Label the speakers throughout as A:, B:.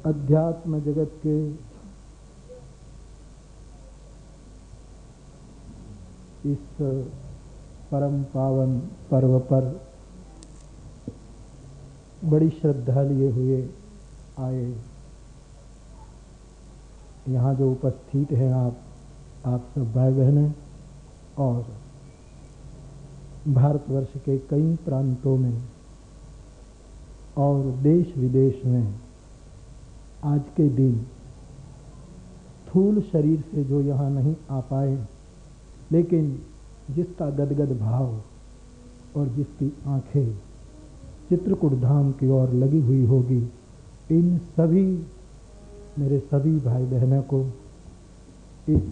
A: अध्यात्म जगत के इस परम पावन पर्व पर बड़ी श्रद्धा लिए हुए आए। यहाँ जो उपस्थित हैं आप सब भाई बहनें और भारतवर्ष के कई प्रांतों में और देश विदेश में आज के दिन स्थूल शरीर से जो यहाँ नहीं आ पाए, लेकिन जिसका गदगद भाव और जिसकी आंखें चित्रकूट धाम की ओर लगी हुई होगी, इन सभी मेरे सभी भाई बहनों को इस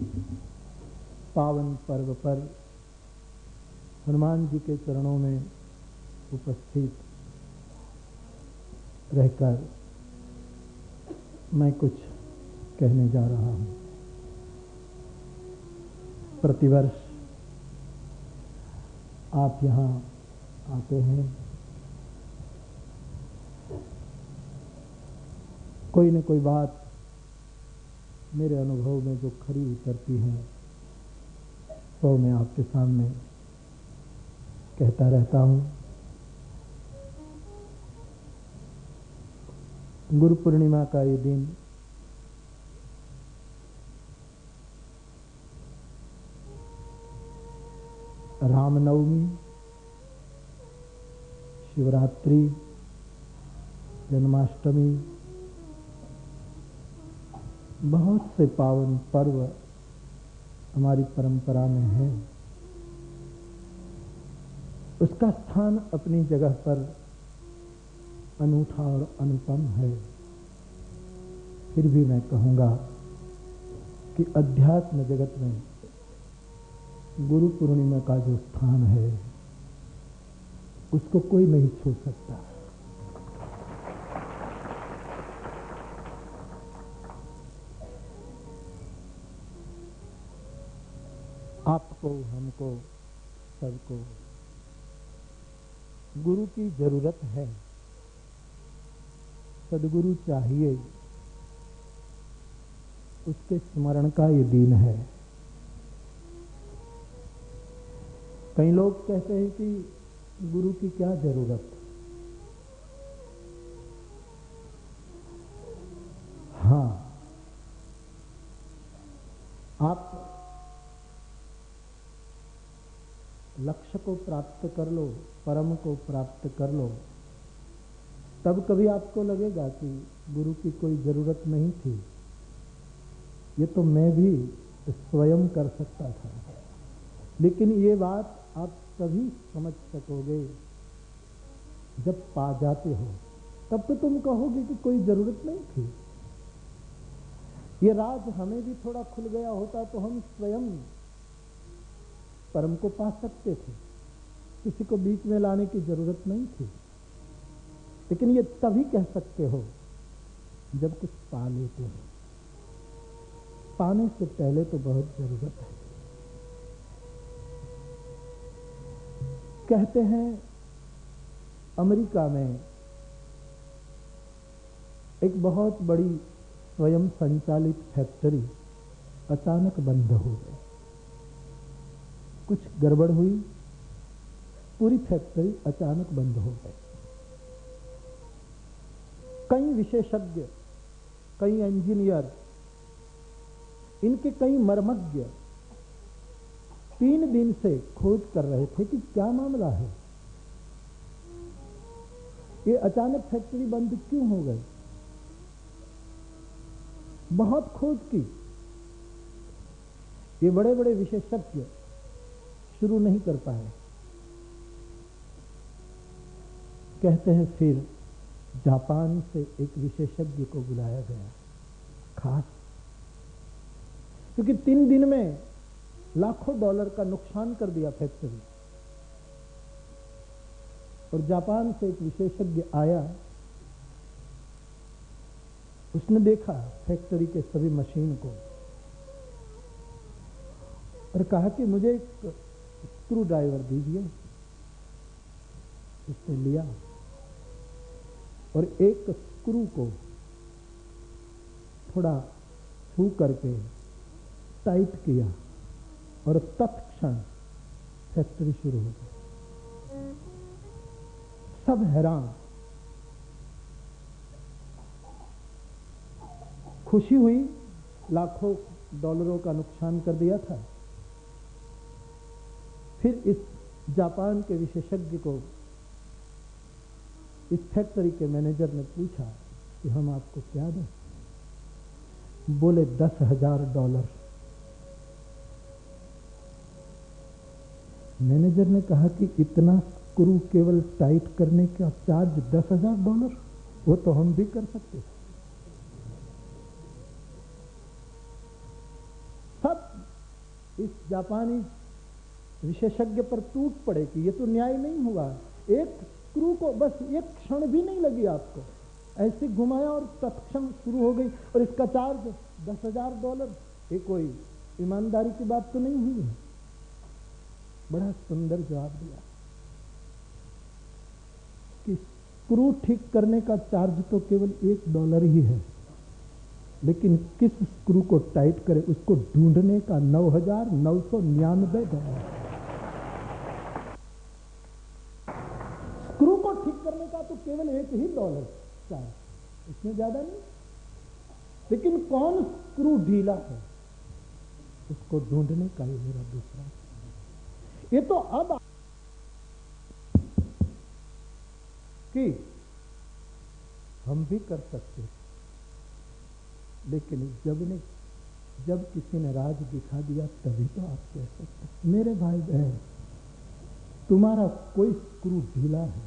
A: पावन पर्व पर हनुमान जी के चरणों में उपस्थित रहकर मैं कुछ कहने जा रहा हूँ। प्रतिवर्ष आप यहाँ आते हैं, कोई न कोई बात मेरे अनुभव में जो खरी उतरती है तो मैं आपके सामने कहता रहता हूँ। गुरु पूर्णिमा का ये दिन रामनवमी, शिवरात्रि, जन्माष्टमी, बहुत से पावन पर्व हमारी परंपरा में है। उसका स्थान अपनी जगह पर अनूठा और अनुपम है। फिर भी मैं कहूँगा कि अध्यात्म जगत में गुरु पूर्णिमा का जो स्थान है उसको कोई नहीं छू सकता। आपको, हमको, सबको गुरु की जरूरत है। सदगुरु चाहिए, उसके स्मरण का ये दिन है। कई लोग कहते हैं कि गुरु की क्या जरूरत। हाँ, आप लक्ष्य को प्राप्त कर लो, परम को प्राप्त कर लो, तब कभी आपको लगेगा कि गुरु की कोई जरूरत नहीं थी, ये तो मैं भी स्वयं कर सकता था। लेकिन ये बात आप तभी समझ सकोगे जब पा जाते हो, तब तो तुम कहोगे कि कोई जरूरत नहीं थी। ये राज हमें भी थोड़ा खुल गया होता तो हम स्वयं परम को पा सकते थे, किसी को बीच में लाने की जरूरत नहीं थी। लेकिन ये तभी कह सकते हो जब कुछ पा लेते हो। पाने से पहले तो बहुत जरूरत है। कहते हैं अमेरिका में एक बहुत बड़ी स्वयं संचालित फैक्ट्री अचानक बंद हो गई। कुछ गड़बड़ हुई, पूरी फैक्ट्री अचानक बंद हो गई। कई विशेषज्ञ, कई इंजीनियर, इनके कई मर्मज्ञ 3 दिन से खोज कर रहे थे कि क्या मामला है, ये अचानक फैक्ट्री बंद क्यों हो गई। बहुत खोज की, ये बड़े बड़े विशेषज्ञ शुरू नहीं कर पाए। कहते हैं फिर जापान से एक विशेषज्ञ को बुलाया गया खास, क्योंकि 3 दिन में लाखों डॉलर का नुकसान कर दिया फैक्ट्री। और जापान से एक विशेषज्ञ आया, उसने देखा फैक्ट्री के सभी मशीन को और कहा कि मुझे एक स्क्रू ड्राइवर दीजिए। उसने लिया और एक स्क्रू को थोड़ा छू करके टाइट किया और तत्क्षण फैक्ट्री शुरू हो गई। सब हैरान। खुशी हुई, लाखों डॉलरों का नुकसान कर दिया था। फिर इस जापान के विशेषज्ञ को इस फैक्ट्री के मैनेजर ने पूछा कि हम आपको क्या दें? बोले $10,000। मैनेजर ने कहा कि इतना स्क्रू केवल टाइट करने का चार्ज $10,000? वो तो हम भी कर सकते। सब इस जापानी विशेषज्ञ पर टूट पड़े कि ये तो न्याय नहीं हुआ। एक स्क्रू को बस एक क्षण भी नहीं लगी आपको, ऐसे घुमाया और तत्क्षण शुरू हो गई, और इसका चार्ज $10,000। ये कोई ईमानदारी की बात तो नहीं हुई है। बड़ा सुंदर जवाब दिया कि स्क्रू ठीक करने का चार्ज तो केवल $1 ही है, लेकिन किस स्क्रू को टाइट करे उसको ढूंढने का $9,999। स्क्रू को ठीक करने का तो केवल $1 ही चार्ज, इसमें ज्यादा नहीं। लेकिन कौन स्क्रू ढीला है उसको ढूंढने का ये मेरा दूसरा। ये तो अब कि हम भी कर सकते, लेकिन जब किसी ने राज दिखा दिया तभी तो आप कह सकते। मेरे भाई बहन, तुम्हारा कोई स्क्रू ढीला है,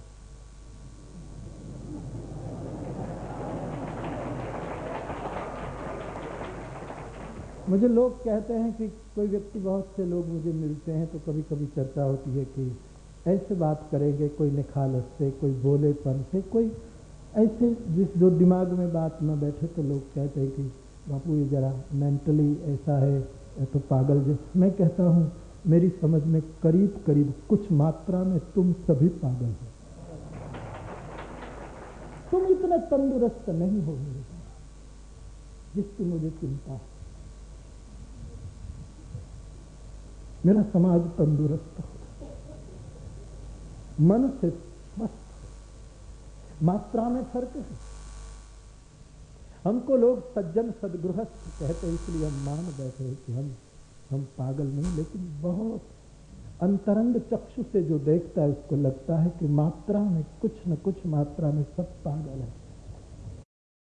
A: मुझे लोग कहते हैं कि कोई व्यक्ति, बहुत से लोग मुझे मिलते हैं तो कभी कभी चर्चा होती है कि ऐसे बात करेंगे, कोई निखालस से, कोई भोलेपन से, कोई ऐसे जो दिमाग में बात न बैठे, तो लोग कहते हैं कि बापू ये जरा मेंटली ऐसा है या तो पागल जैसे। मैं कहता हूँ मेरी समझ में करीब करीब कुछ मात्रा में तुम सभी पागल हो। तुम इतने तंदुरुस्त नहीं हो मेरे पास जिसकी मुझे चिंता है। मेरा समाज तंदुरुस्त हो, मन से स्वस्थ, मात्रा में फर्क है। हमको लोग सज्जन सदगृहस्थ कहते हैं, इसलिए हम मान बैठे हैं कि हम पागल नहीं, लेकिन बहुत अंतरंग चक्षु से जो देखता है उसको लगता है कि मात्रा में कुछ न कुछ मात्रा में सब पागल है।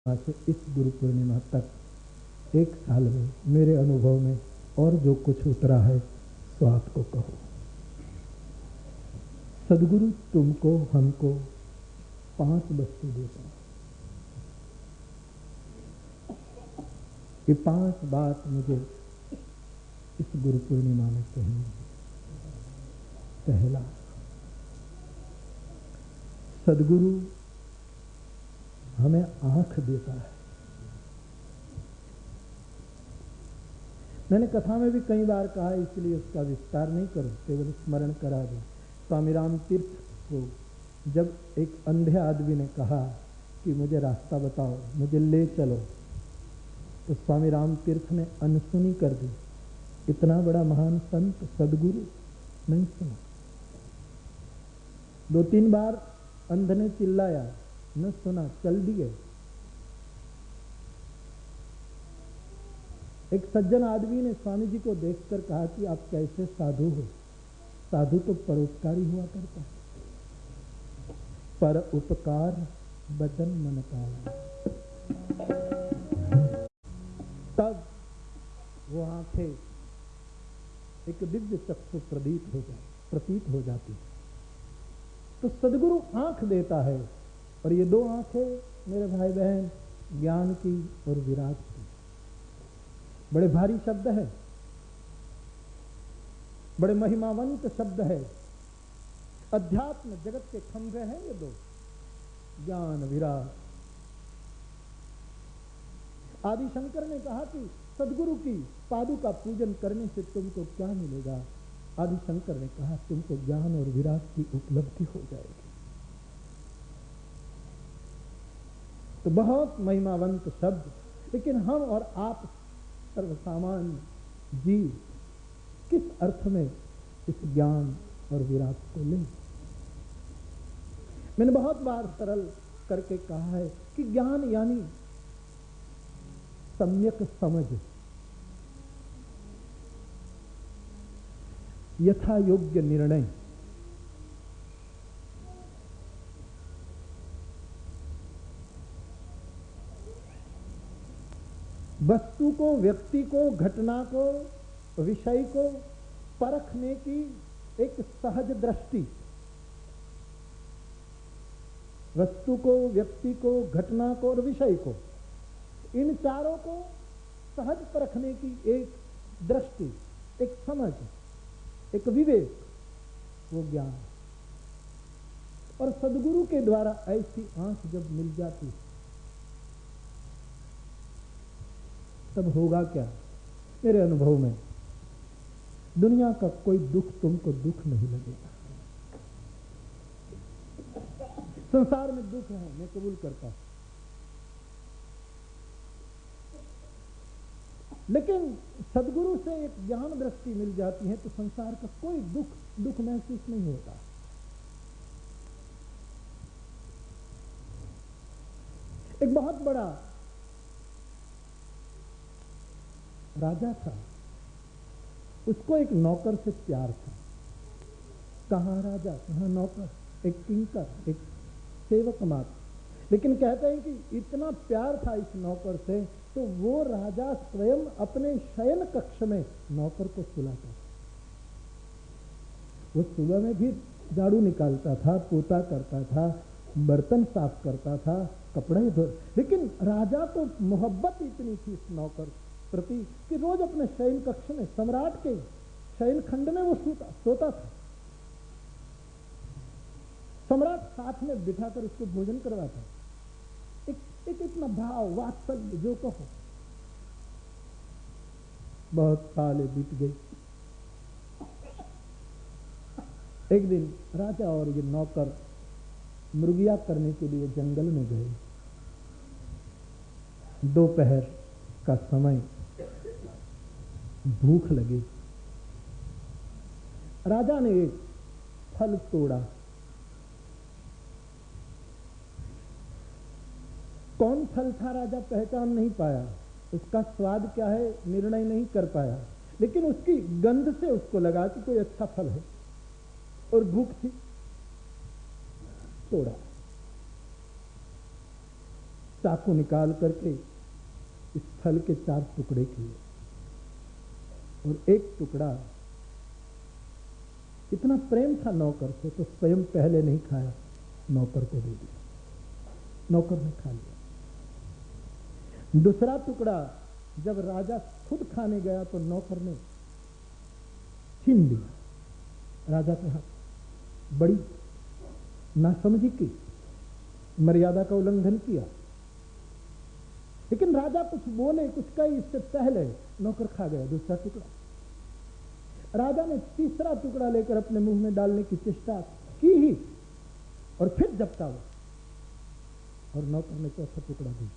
A: आज से इस गुरु पूर्णिमा तक 1 साल में मेरे अनुभव में और जो कुछ उतरा है सो आपको कहो। सदगुरु तुमको हमको 5 वस्तु देता है। ये 5 बात मुझे इस गुरु पूर्णिमा में कहनी है। पहला, सदगुरु हमें आंख देता है। मैंने कथा में भी कई बार कहा है, इसलिए उसका विस्तार नहीं करूं, केवल स्मरण करा दूं। स्वामी राम तीर्थ को जब एक अंधे आदमी ने कहा कि मुझे रास्ता बताओ, मुझे ले चलो, तो स्वामी राम तीर्थ ने अनसुनी कर दी। इतना बड़ा महान संत सदगुरु नहीं सुना। 2-3 बार अंध ने चिल्लाया, न सुना, चल दिए। एक सज्जन आदमी ने स्वामी जी को देखकर कहा कि आप कैसे साधु हो? साधु तो परोपकारी हुआ करता है। पर उपकार बचन मन पाया। तब वो आंखें एक दिव्य चक्षु प्रतीत हो जाती। तो सदगुरु आंख देता है, और ये 2 आंखें मेरे भाई बहन, ज्ञान की और विराग की। बड़े भारी शब्द है, बड़े महिमावंत शब्द है। अध्यात्म जगत के खंभे हैं ये 2, ज्ञान विराग। आदि शंकर ने कहा कि सदगुरु की पादुका पूजन करने से तुमको क्या मिलेगा? आदि शंकर ने कहा तुमको ज्ञान और विराग की उपलब्धि हो जाएगी। तो बहुत महिमावंत शब्द, लेकिन हम और आप सर्वसामान्य जीव किस अर्थ में इस ज्ञान और विराट को लें? मैंने बहुत बार सरल करके कहा है कि ज्ञान यानी सम्यक समझ, यथा योग्य निर्णय, वस्तु को, व्यक्ति को, घटना को, विषय को परखने की एक सहज दृष्टि, वस्तु को, व्यक्ति को, घटना को और विषय को, इन चारों को सहज परखने की एक दृष्टि, एक समझ, एक विवेक, वो ज्ञान। और सदगुरु के द्वारा ऐसी आंख जब मिल जाती तब होगा क्या? मेरे अनुभव में दुनिया का कोई दुख तुमको दुख नहीं लगेगा। संसार में दुख है, मैं कबूल करता हूं, लेकिन सदगुरु से एक ज्ञान दृष्टि मिल जाती है तो संसार का कोई दुख महसूस नहीं होता। एक बहुत बड़ा राजा था, उसको एक नौकर से प्यार था। कहां राजा, कहां नौकर, एक किंकर, एक सेवक मात्र। लेकिन कहते हैं कि इतना प्यार था इस नौकर से तो वो राजा स्वयं अपने शयन कक्ष में नौकर को सुलाता था। वो सुबह में भी झाड़ू निकालता था, पोता करता था, बर्तन साफ करता था, कपड़े धो, लेकिन राजा को मोहब्बत इतनी थी इस नौकर प्रति कि रोज अपने शयन कक्ष में, सम्राट के शयन खंड में वो सोता था। सम्राट साथ में बिठाकर उसको भोजन करवाता। एक इतना भाव, वात्सल्य जो कहो। बहुत सालें बीत गई। एक दिन राजा और ये नौकर मुर्गिया करने के लिए जंगल में गए। दोपहर का समय, भूख लगी। राजा ने एक फल तोड़ा। कौन फल था राजा पहचान नहीं पाया, उसका स्वाद क्या है निर्णय नहीं कर पाया, लेकिन उसकी गंध से उसको लगा कि कोई अच्छा फल है और भूख थी। तोड़ा, चाकू निकाल करके इस फल के 4 टुकड़े किए और एक टुकड़ा, इतना प्रेम था नौकर से तो स्वयं पहले नहीं खाया, नौकर को दे दिया। नौकर ने खा लिया। दूसरा टुकड़ा जब राजा खुद खाने गया तो नौकर ने छीन लिया राजा के हाथ। बड़ी नासमझी की, मर्यादा का उल्लंघन किया। लेकिन राजा कुछ बोले, कुछ कहे इससे पहले नौकर खा गया दूसरा टुकड़ा। राजा ने तीसरा टुकड़ा लेकर अपने मुंह में डालने की चेष्टा की ही और फिर झपटा हुआ और नौकर ने चौथा टुकड़ा भी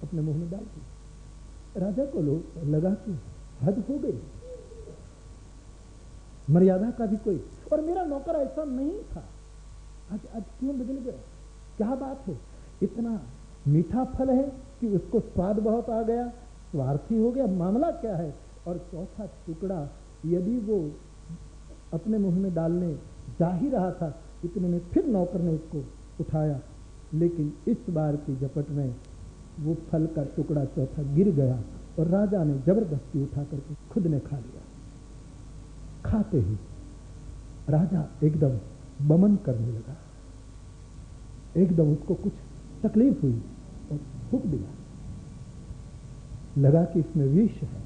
A: अपने मुंह में डाल दिया। राजा को लगा कि हद हो गई, मर्यादा का भी कोई, और मेरा नौकर ऐसा नहीं था, आज क्यों बदल गया, क्या बात है? इतना मीठा फल है कि उसको स्वाद बहुत आ गया, स्वार्थी हो गया, मामला क्या है? और चौथा टुकड़ा यदि वो अपने मुंह में डालने जा ही रहा था, इतने में फिर नौकर ने उसको उठाया, लेकिन इस बार की झपट में वो फल का टुकड़ा चौथा गिर गया और राजा ने जबरदस्ती उठा करके खुद ने खा लिया। खाते ही राजा एकदम बमन करने लगा, एकदम उसको कुछ तकलीफ हुई और थूक दिया। लगा कि इसमें विष है,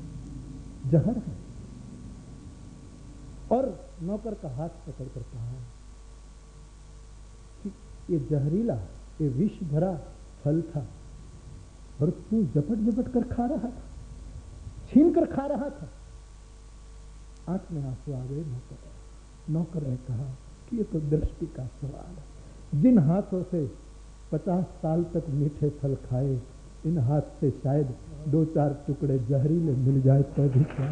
A: जहर है, और नौकर का हाथ पकड़कर कहा कि ये जहरीला, ये विष भरा फल था और तू झपट झपट कर खा रहा था, छीन कर खा रहा था। आंख में आंसू आ गए नौकर ने कहा कि ये तो दृष्टि का सवाल है। जिन हाथों से 50 साल तक मीठे फल खाए इन हाथ से शायद 2-4 टुकड़े जहरीले मिल जाए तो भी क्या।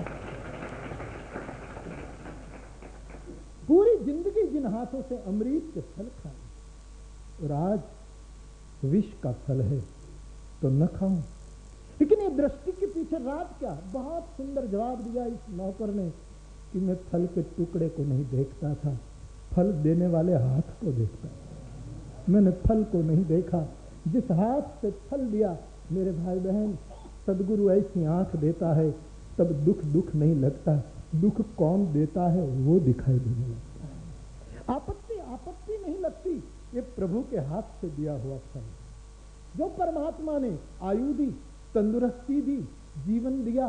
A: पूरी जिंदगी जिन हाथों से अमृत के फल खाए और आज विष का फल है तो न खाऊं। लेकिन ये दृष्टि के पीछे राज क्या। बहुत सुंदर जवाब दिया इस नौकर ने कि मैं फल के टुकड़े को नहीं देखता था, फल देने वाले हाथ को देखता था। मैंने फल को नहीं देखा। जिस हाथ से फल दिया, मेरे भाई बहन, सदगुरु ऐसी आंख देता है तब दुख दुख नहीं लगता, दुख कौन देता है वो दिखाई देने लगता है। आपत्ति नहीं लगती। ये प्रभु के हाथ से दिया हुआ फल, जो परमात्मा ने आयु दी, तंदुरुस्ती दी, जीवन दिया,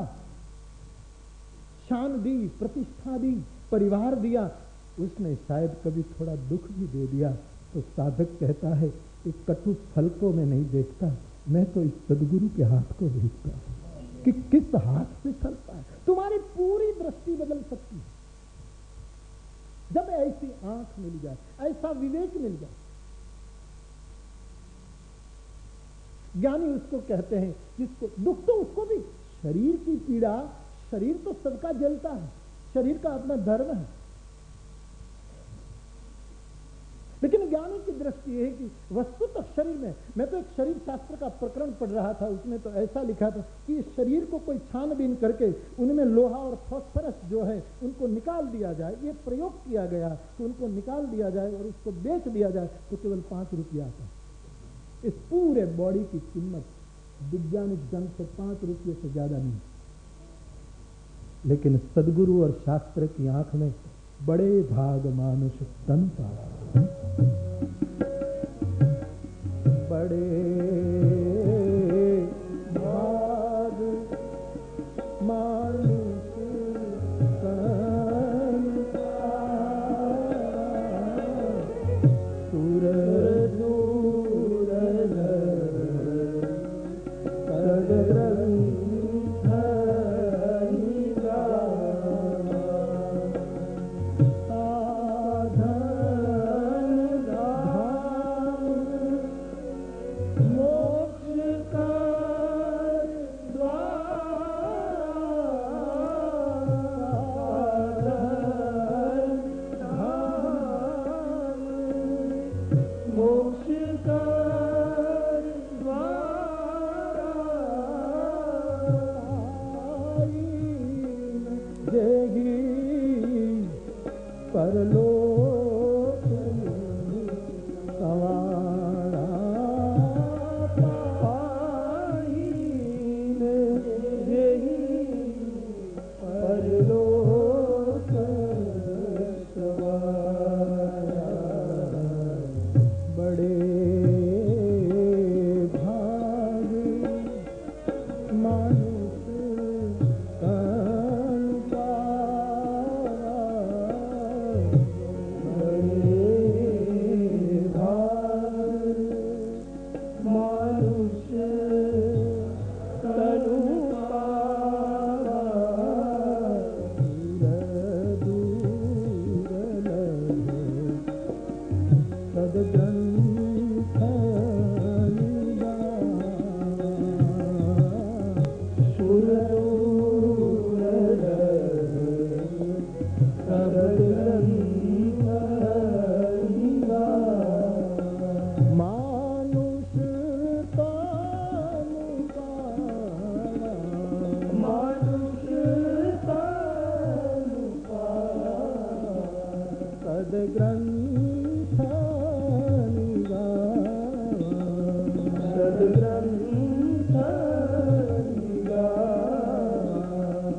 A: शान दी, प्रतिष्ठा दी, परिवार दिया, उसने शायद कभी थोड़ा दुख भी दे दिया तो साधक कहता है कि कटु फल को मैं नहीं देखता, मैं तो इस सदगुरु के हाथ को देखता हूं कि किस हाथ से चलता है। तुम्हारी पूरी दृष्टि बदल सकती है जब ऐसी आंख मिल जाए, ऐसा विवेक मिल जाए। ज्ञानी उसको कहते हैं जिसको दुख तो उसको भी, शरीर की पीड़ा, शरीर तो सबका जलता है, शरीर का अपना धर्म है। लेकिन ज्ञानी की दृष्टि है कि वस्तुतः शरीर में, मैं तो एक शरीर शास्त्र का प्रकरण पढ़ रहा था, उसमें तो ऐसा लिखा था कि इस शरीर को कोई छानबीन करके उनमें लोहा और फास्फोरस जो है उनको निकाल दिया जाए। ये प्रयोग किया गया कि उनको निकाल दिया जाए और उसको बेच दिया जाए तो केवल 5 रुपया आता है। इस पूरे बॉडी की कीमत वैज्ञानिक ढंग से 5 रुपये से ज्यादा नहीं। लेकिन सदगुरु और शास्त्र की आंख में बड़े भाग मानुष तन पाया, बड़े भाग मानुष तन पाया, सूरज दूर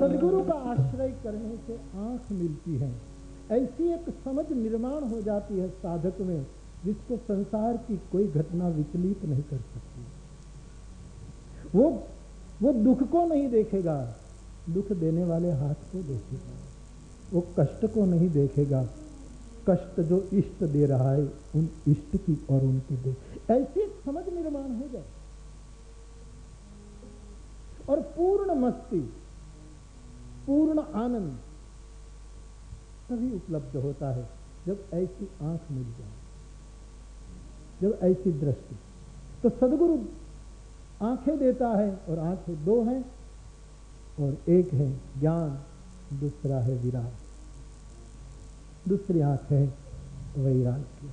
A: सदगुरु का आश्रय करने से आंख मिलती है। ऐसी एक समझ निर्माण हो जाती है साधक में जिसको संसार की कोई घटना विचलित नहीं कर सकती। वो दुख को नहीं देखेगा, दुख देने वाले हाथ को देखेगा। वो कष्ट को नहीं देखेगा, कष्ट जो इष्ट दे रहा है उन इष्ट की और उनकी दे। ऐसी एक समझ निर्माण हो जाए और पूर्ण मस्ती, पूर्ण आनंद तभी उपलब्ध होता है जब ऐसी आंख मिल जाए, जब ऐसी दृष्टि। तो सदगुरु आंखें देता है और आंखें दो हैं, और एक है ज्ञान, दूसरा है विराग। दूसरी आंख है वैराग्य।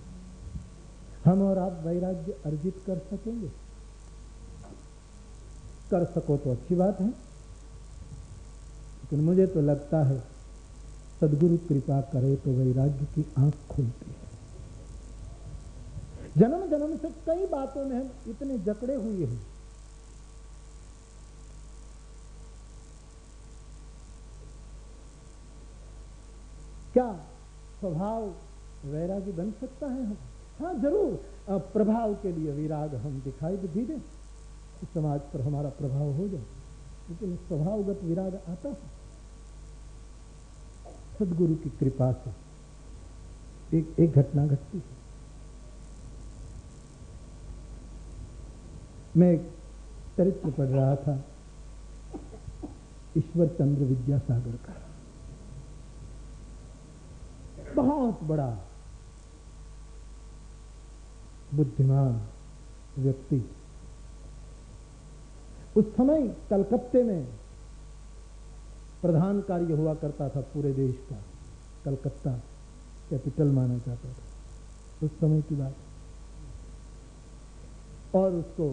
A: हम और आप वैराग्य अर्जित कर सकेंगे? कर सको तो अच्छी बात है, लेकिन मुझे तो लगता है सदगुरु कृपा करे तो वैराग्य की आंख खुलती है। जन्म जन्म से कई बातों में हम इतने जकड़े हुए हैं, क्या स्वभाव वैरागी बन सकता है हम? हाँ जरूर, प्रभाव के लिए विराग हम दिखाई भी दें, समाज पर हमारा प्रभाव हो जाए, लेकिन स्वभावगत विराग आता है सदगुरु की कृपा से। एक घटना घटती है। मैं एक चरित्र पढ़ रहा था ईश्वर चंद्र विद्यासागर का। बहुत बड़ा बुद्धिमान व्यक्ति। उस समय कलकत्ते में प्रधान कार्य हुआ करता था पूरे देश का। कलकत्ता कैपिटल माना जाता था उस समय की बात। और उसको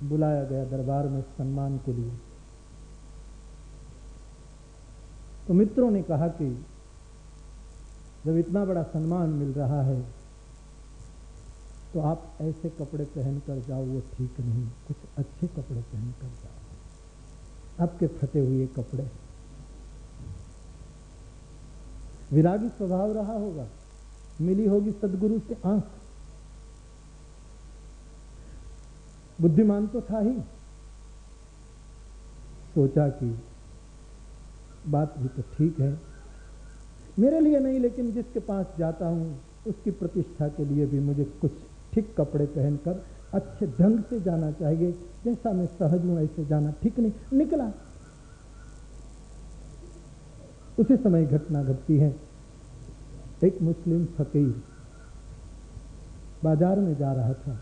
A: बुलाया गया दरबार में सम्मान के लिए। तो मित्रों ने कहा कि जब इतना बड़ा सम्मान मिल रहा है तो आप ऐसे कपड़े पहनकर जाओ, वो ठीक नहीं, कुछ अच्छे कपड़े पहनकर जाओ, आपके फटे हुए कपड़े। विरागी स्वभाव रहा होगा, मिली होगी सदगुरु से आंख, बुद्धिमान तो था ही। सोचा कि बात भी तो ठीक है, मेरे लिए नहीं लेकिन जिसके पास जाता हूं उसकी प्रतिष्ठा के लिए भी मुझे कुछ ठीक कपड़े पहनकर अच्छे ढंग से जाना चाहिए। जैसा मैं सहज हूं ऐसे जाना ठीक नहीं। निकला। उसी समय घटना घटती है। एक मुस्लिम फकीर बाजार में जा रहा था।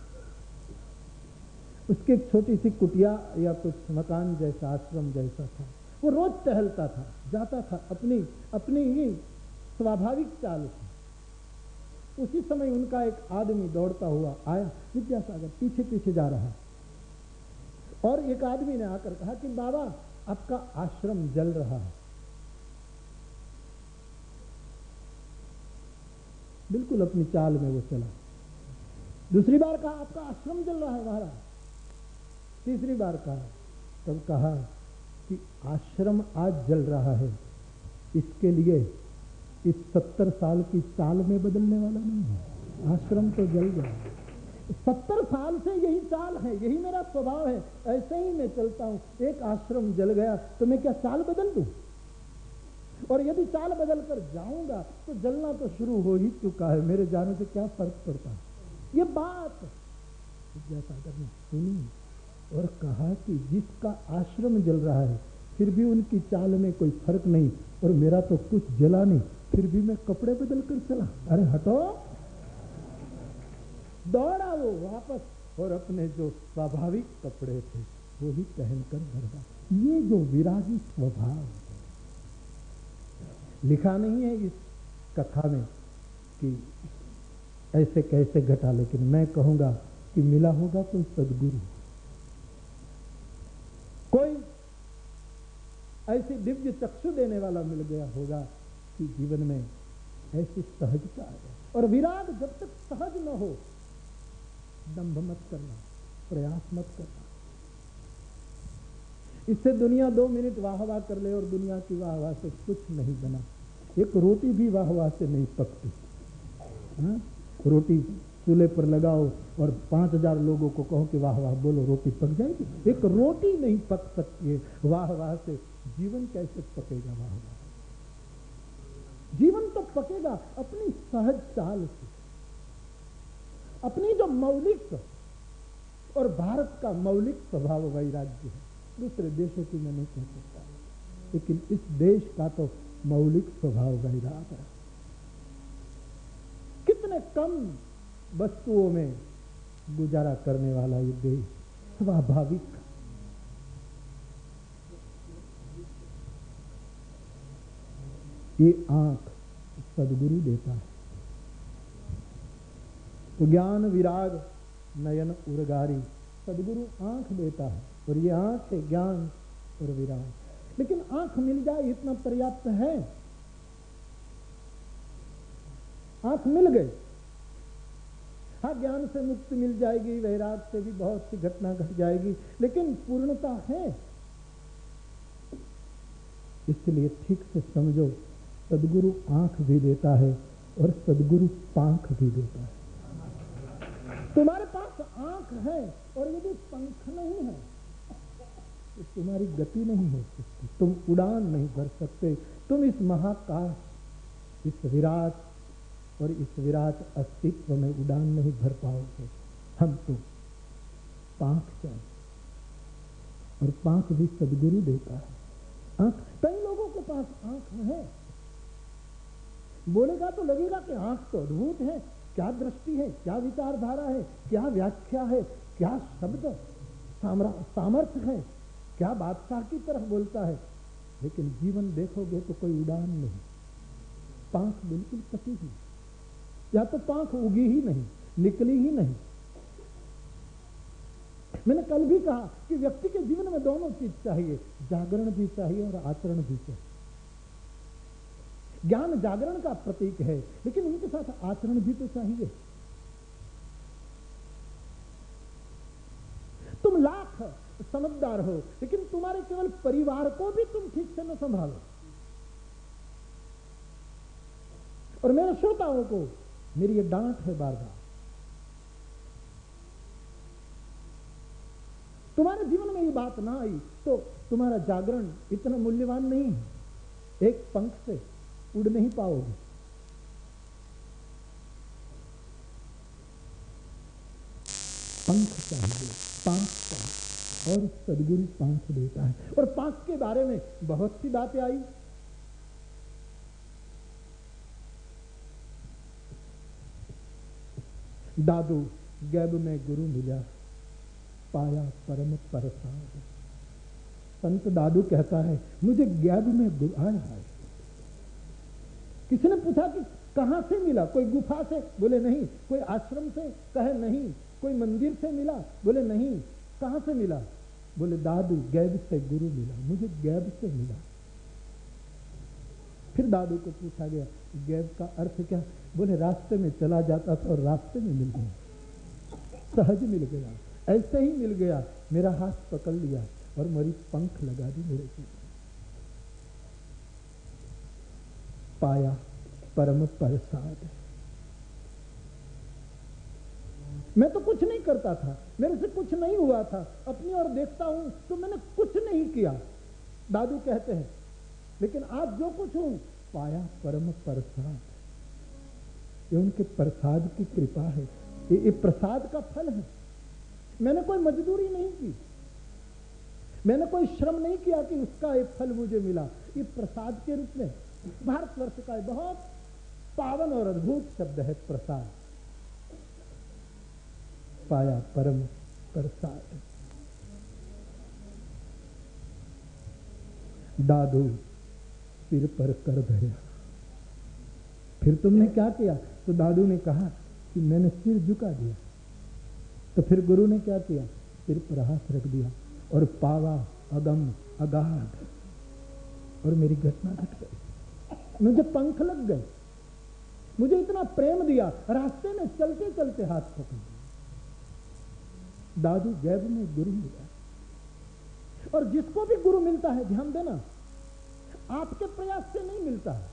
A: उसकी एक छोटी सी कुटिया या कुछ मकान जैसा, आश्रम जैसा था। वो रोज टहलता था, जाता था, अपनी ही स्वाभाविक चाल थी। उसी समय उनका एक आदमी दौड़ता हुआ आया, विद्यासागर पीछे पीछे जा रहा, और एक आदमी ने आकर कहा कि बाबा आपका आश्रम जल रहा है। बिल्कुल अपनी चाल में वो चला। दूसरी बार कहा आपका आश्रम जल रहा है महाराज। तीसरी बार कहा, तब कहा कि आश्रम आज जल रहा है, इसके लिए इस 70 साल की चाल में बदलने वाला नहीं है। आश्रम तो जल गया, 70 साल से यही चाल है, यही मेरा स्वभाव है, ऐसे ही मैं चलता हूं। एक आश्रम जल गया तो मैं क्या चाल बदल दूं? और यदि चाल बदल कर जाऊंगा तो जलना तो शुरू हो ही चुका है, मेरे जाने से क्या फर्क पड़ता है? ये बात विद्यासागर ने सुनी और कहा कि जिसका आश्रम जल रहा है फिर भी उनकी चाल में कोई फर्क नहीं, और मेरा तो कुछ जला नहीं, फिर भी मैं कपड़े बदल कर चला। अरे हटो। दौड़ा वो वापस और अपने जो स्वाभाविक कपड़े थे वो ही पहनकर भरदा। ये जो विरागी स्वभाव, लिखा नहीं है इस कथा में कि ऐसे कैसे घटा, लेकिन मैं कहूंगा कि मिला होगा कोई सदगुरु, कोई ऐसी दिव्य चक्षु देने वाला मिल गया होगा कि जीवन में ऐसी सहजता आ जाए। और विराग जब तक सहज न हो, दंभ मत करना, प्रयास मत करना। इससे दुनिया 2 मिनट वाह वाह कर ले और दुनिया की वाह वाह से कुछ नहीं बना। एक रोटी भी वाह वाह से नहीं पकती। हाँ? रोटी चूल्हे पर लगाओ और 5000 लोगों को कहो कि वाह वाह बोलो, रोटी पक जाएगी? एक रोटी नहीं पक सकती है वाह वाह से। जीवन कैसे पकेगा वाह वाह? जीवन तो पकेगा अपनी सहज चाल से, अपनी जो मौलिक, और भारत का मौलिक स्वभाव वैराग्य है। दूसरे देशों की मैं नहीं कह सकता, लेकिन इस देश का तो मौलिक स्वभाव वैराग है। कितने कम वस्तुओं में गुजारा करने वाला ये देह स्वाभाविक। ये आंख सदगुरु देता है। तो ज्ञान विराग नयन उर्गारी, सदगुरु आंख देता है और ये आंख है ज्ञान और विराग। लेकिन आंख मिल जाए इतना पर्याप्त है। आंख मिल गई, हाँ ज्ञान से मुक्ति मिल जाएगी, वैराग से भी बहुत सी घटना घट जाएगी, लेकिन पूर्णता है। इसलिए ठीक से समझो, सदगुरु आंख भी देता है और सदगुरु पांख भी देता है। तुम्हारे पास आंख है और यदि पंख नहीं है तो तुम्हारी गति नहीं हो सकती, तुम उड़ान नहीं भर सकते, तुम इस महाकाश, इस विराट और इस विराट अस्तित्व में उड़ान नहीं भर पाओगे। हम तो पांख चाहिए और पांख भी सदगुरु देता है। आंख, कई लोगों के पास आंख है, बोलेगा तो लगेगा कि आंख तो अद्भुत है, क्या दृष्टि है, क्या विचारधारा है, क्या व्याख्या है, क्या शब्द सामर्थ्य है, क्या बादशाह की तरह बोलता है। लेकिन जीवन देखोगे तो कोई उड़ान नहीं, पांख बिल्कुल कटी ही, या तो पांख उगी ही नहीं, निकली ही नहीं। मैंने कल भी कहा कि व्यक्ति के जीवन में दोनों चीज चाहिए, जागरण भी चाहिए और आचरण भी चाहिए। ज्ञान जागरण का प्रतीक है, लेकिन उनके साथ आचरण भी तो चाहिए। तुम लाख समझदार हो, लेकिन तुम्हारे केवल परिवार को भी तुम ठीक से न संभालो। और मेरे श्रोताओं को मेरी ये डांट है बार बार, तुम्हारे जीवन में ये बात ना आई तो तुम्हारा जागरण इतना मूल्यवान नहीं है। एक पंख से उड़ नहीं पाओगे। पंख चाहिए, पांख चाहिए और सदगुरु पांख देता है। और पांख के बारे में बहुत सी बातें आई। दादू गैब में गुरु मिला, पाया परम प्रसाद। संत दादू कहता है मुझे गैब में गुरु आया है। किसी ने पूछा कि कहां से मिला? कोई गुफा से? बोले नहीं। कोई आश्रम से? कहे नहीं। कोई मंदिर से मिला? बोले नहीं। कहां से मिला? बोले दादू गैब से गुरु मिला, मुझे गैब से मिला। फिर दादू को पूछा गया गैब का अर्थ क्या? बोले रास्ते में चला जाता था और रास्ते में मिल गया, सहज मिल गया, ऐसे ही मिल गया, मेरा हाथ पकड़ लिया और मेरी पंख लगा दी मेरे को। पाया परम प्रसाद। मैं तो कुछ नहीं करता था, मेरे से कुछ नहीं हुआ था, अपनी ओर देखता हूं तो मैंने कुछ नहीं किया, दादू कहते हैं। लेकिन आज जो कुछ हूं पाया परम प्रसाद। ये उनके प्रसाद की कृपा है, ये प्रसाद का फल है। मैंने कोई मजदूरी नहीं की, मैंने कोई श्रम नहीं किया कि उसका एक फल मुझे मिला। ये प्रसाद के रूप में भारतवर्ष का बहुत पावन और अद्भुत शब्द है प्रसाद। पाया परम प्रसाद। दादू सिर पर कर धरा। फिर तुमने क्या किया? तो दादू ने कहा कि मैंने सिर झुका दिया। तो फिर गुरु ने क्या किया? सिर पर हाथ रख दिया और पावा अगम अगाध, और मेरी घटना घट गई। मुझे पंख लग गए, मुझे इतना प्रेम दिया, रास्ते में चलते चलते हाथ पकड़ दिया। दादू गैब में गुरु मिला। और जिसको भी गुरु मिलता है, ध्यान देना, आपके प्रयास से नहीं मिलता है।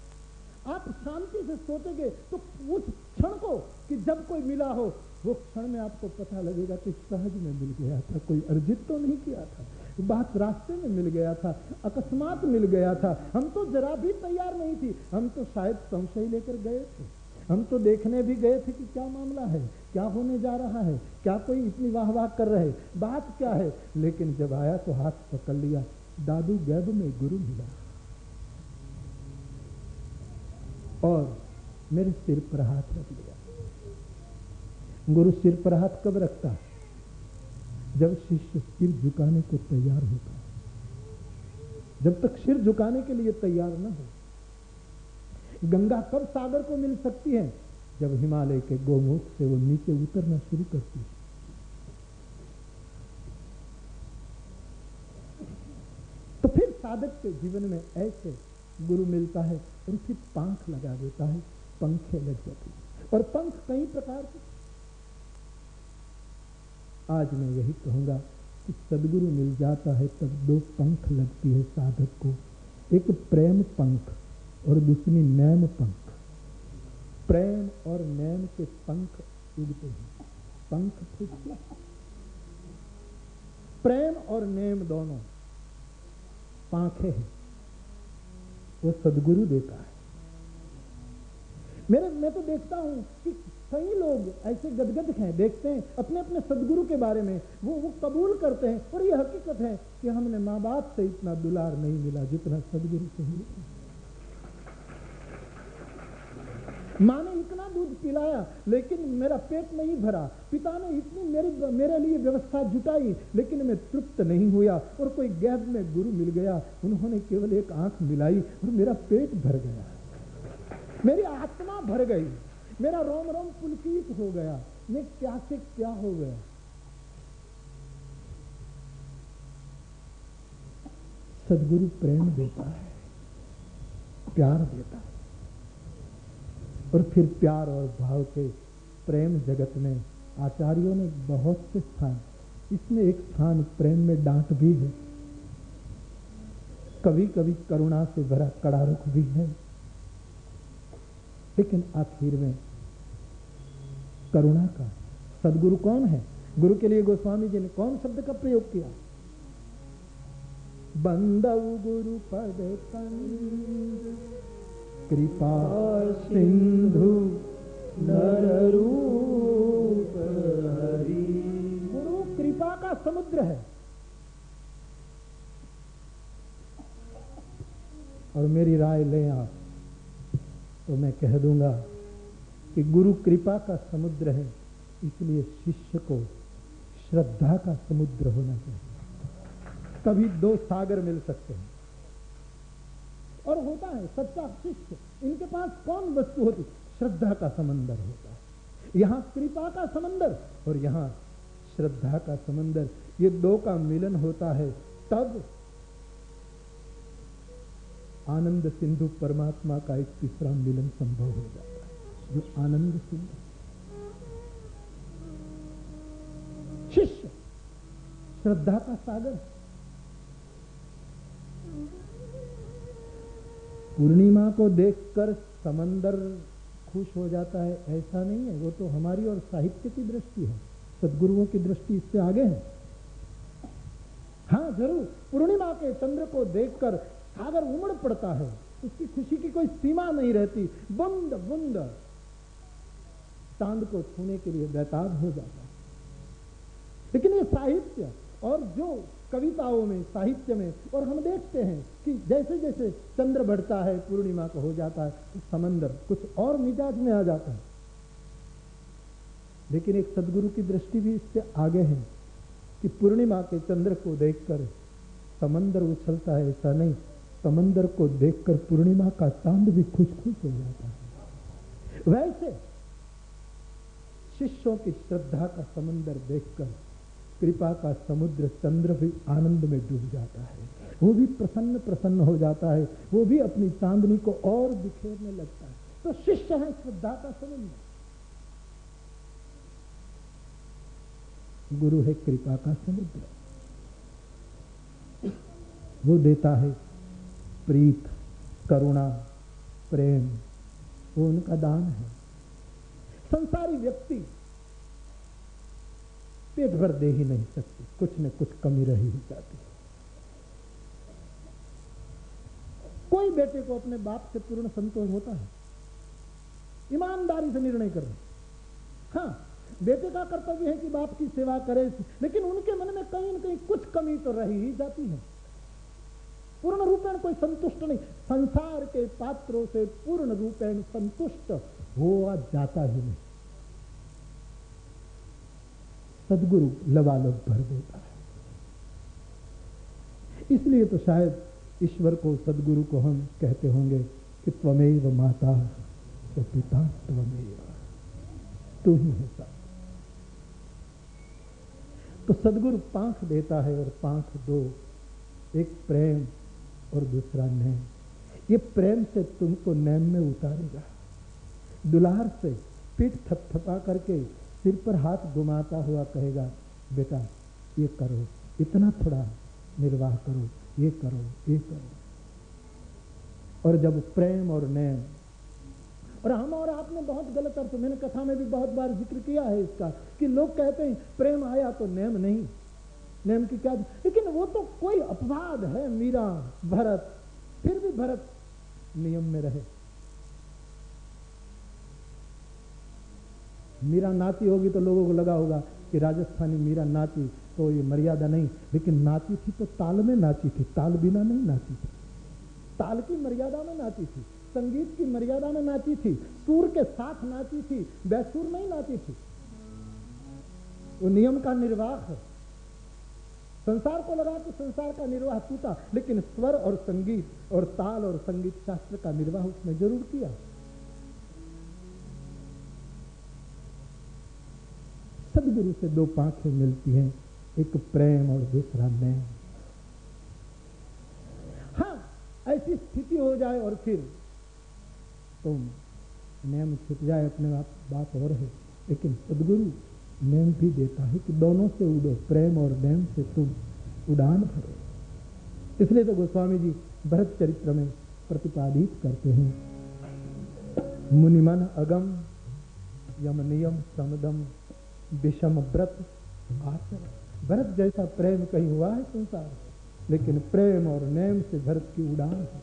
A: आप शांति से सोचेंगे तो उस क्षण को कि जब कोई मिला हो, वो क्षण में आपको पता लगेगा कि सहज में मिल गया था, कोई अर्जित तो नहीं किया था, बात रास्ते में मिल गया था, अकस्मात मिल गया था। हम तो जरा भी तैयार नहीं थी, हम तो शायद संशय लेकर गए थे, हम तो देखने भी गए थे कि क्या मामला है, क्या होने जा रहा है, क्या कोई इतनी वाह वाह कर रहे, बात क्या है। लेकिन जब आया तो हाथ पकड़ लिया। दादू गैब में गुरु मिला और मेरे सिर पर हाथ रख दिया। गुरु सिर पर हाथ कब रखता है? जब शिष्य सिर झुकाने को तैयार होता है। जब तक सिर झुकाने के लिए तैयार न हो। गंगा कब सागर को मिल सकती है? जब हिमालय के गोमुख से वो नीचे उतरना शुरू करती है। तो फिर साधक के जीवन में ऐसे गुरु मिलता है और फिर पंख लगा देता है, पंखे लग जाती है। और पंख कई प्रकार के। आज मैं यही कहूंगा कि सदगुरु मिल जाता है तब दो पंख लगती है साधक को, एक प्रेम पंख और दूसरी नैम पंख। प्रेम और नैम के पंख उगते हैं, पंख फूटते हैं। प्रेम और नैम दोनों पांखें हैं, वो सदगुरु देता है। मैं तो देखता हूं कि कई लोग ऐसे गदगद हैं, देखते हैं अपने अपने सदगुरु के बारे में, वो कबूल करते हैं और ये हकीकत है कि हमने माँ बाप से इतना दुलार नहीं मिला जितना सदगुरु से मिला। माँ ने इतना दूध पिलाया लेकिन मेरा पेट नहीं भरा, पिता ने इतनी मेरे लिए व्यवस्था जुटाई लेकिन मैं तृप्त नहीं हुआ, और कोई गैब में गुरु मिल गया, उन्होंने केवल एक आंख मिलाई और मेरा पेट भर गया, मेरी आत्मा भर गई, मेरा रोम रोम पुलकित हो गया, मैं क्या से क्या हो गया। सदगुरु प्रेम देता है, प्यार देता है, और फिर प्यार और भाव के प्रेम जगत में आचार्यों ने बहुत से स्थान, इसमें एक स्थान प्रेम में डांट भी है, कभी कभी करुणा से भरा कड़ा रुख भी है, लेकिन आखिर में करुणा का सदगुरु कौन है? गुरु के लिए गोस्वामी जी ने कौन शब्द का प्रयोग किया? बंदव गुरु पद कंद कृपा सिंधु नर रूप हरि। गुरु कृपा का समुद्र है, और मेरी राय लें आप तो मैं कह दूंगा कि गुरु कृपा का समुद्र है, इसलिए शिष्य को श्रद्धा का समुद्र होना चाहिए, तभी दो सागर मिल सकते हैं। और होता है सच्चा शिष्य, इनके पास कौन वस्तु होती? श्रद्धा का समंदर होता है। यहां कृपा का समंदर और यहां श्रद्धा का समंदर, ये दो का मिलन होता है, तब आनंद सिंधु परमात्मा का एक तीसरा मिलन संभव हो जाता है, जो आनंद सिंधु। शिष्य श्रद्धा का सागर। पूर्णिमा को देखकर समंदर खुश हो जाता है ऐसा नहीं है, वो तो हमारी और साहित्य की दृष्टि है, सद्गुरुओं की दृष्टि इससे आगे है। हाँ जरूर, पूर्णिमा के चंद्र को देखकर सागर उमड़ पड़ता है, उसकी खुशी की कोई सीमा नहीं रहती, बूंद बूंद चांद को छूने के लिए बेताब हो जाता है। लेकिन ये साहित्य और जो कविताओं में, साहित्य में, और हम देखते हैं कि जैसे जैसे चंद्र बढ़ता है, पूर्णिमा को हो जाता है, तो समंदर कुछ और मिजाज में आ जाता है। लेकिन एक सदगुरु की दृष्टि भी इससे आगे है कि पूर्णिमा के चंद्र को देखकर समंदर उछलता है, ऐसा नहीं, समंदर को देखकर पूर्णिमा का चांद भी खुश खुश हो जाता है। वैसे शिष्यों की श्रद्धा का समंदर देखकर कृपा का समुद्र चंद्र भी आनंद में डूब जाता है, वो भी प्रसन्न प्रसन्न हो जाता है, वो भी अपनी चांदनी को और बिखेरने लगता है। तो शिष्य है श्रद्धा का समुद्र, गुरु है कृपा का समुद्र। वो देता है प्रीत, करुणा, प्रेम, वो उनका दान है। संसारी व्यक्ति पेट भर दे ही नहीं सकती, कुछ न कुछ कमी रही ही जाती है। कोई बेटे को अपने बाप से पूर्ण संतोष होता है? ईमानदारी से निर्णय कर रहे। हाँ, बेटे का कर्तव्य है कि बाप की सेवा करे, लेकिन उनके मन में कहीं न कहीं कुछ कमी तो रही ही जाती है। पूर्ण रूपेण कोई संतुष्ट नहीं, संसार के पात्रों से पूर्ण रूपेण संतुष्ट हुआ जाता ही नहीं। सदगुरु लबालब भर देता है। इसलिए तो शायद ईश्वर को, सदगुरु को हम कहते होंगे कि त्वमेव माता च पिता त्वमेव, तू ही है सब। तो सदगुरु पांख देता है, और पांख दो, एक प्रेम और दूसरा नेम। ये प्रेम से तुमको नेम में उतारेगा, दुलार से पीठ थपथपा करके सिर पर हाथ घुमाता हुआ कहेगा, बेटा ये करो, इतना थोड़ा निर्वाह करो, ये करो, ये करो। और जब प्रेम और नेम, और हम और आपने बहुत गलत अर्थ, मैंने कथा में भी बहुत बार जिक्र किया है इसका, कि लोग कहते हैं प्रेम आया तो नेम नहीं, नेम की क्या, लेकिन वो तो कोई अपवाद है। मीरा, भरत, फिर भी भरत नियम में रहे। मीरा नाची होगी तो लोगों को लगा होगा कि राजस्थानी मीरा नाची तो ये मर्यादा नहीं, लेकिन नाची थी तो ताल में नाची थी, ताल बिना नहीं नाची थी। ताल की मर्यादा में नाची थी, संगीत की मर्यादा में नाची थी, सुर के साथ नाची थी, बेसुर नहीं नाची थी। वो नियम का निर्वाह है। संसार को लगा कि संसार का निर्वाह टूटा, लेकिन स्वर और संगीत और ताल और संगीत शास्त्र का निर्वाह उसने जरूर किया। सदगुरु से दो पांखें मिलती हैं, एक प्रेम और दूसरा नेम। हाँ, ऐसी स्थिति हो जाए और फिर तुम नेम छूट जाए अपने आप, बात और है। लेकिन सदगुरु नेम भी देता है कि दोनों से उड़ो, प्रेम और नेम से तुम उड़ान भरो। इसलिए तो गोस्वामी जी भरत चरित्र में प्रतिपादित करते हैं, मुनिमन अगम यम नियम समदम विषम व्रत आचरण। भरत जैसा प्रेम कहीं हुआ है संसार, लेकिन प्रेम और नेम से भरत की उड़ान है।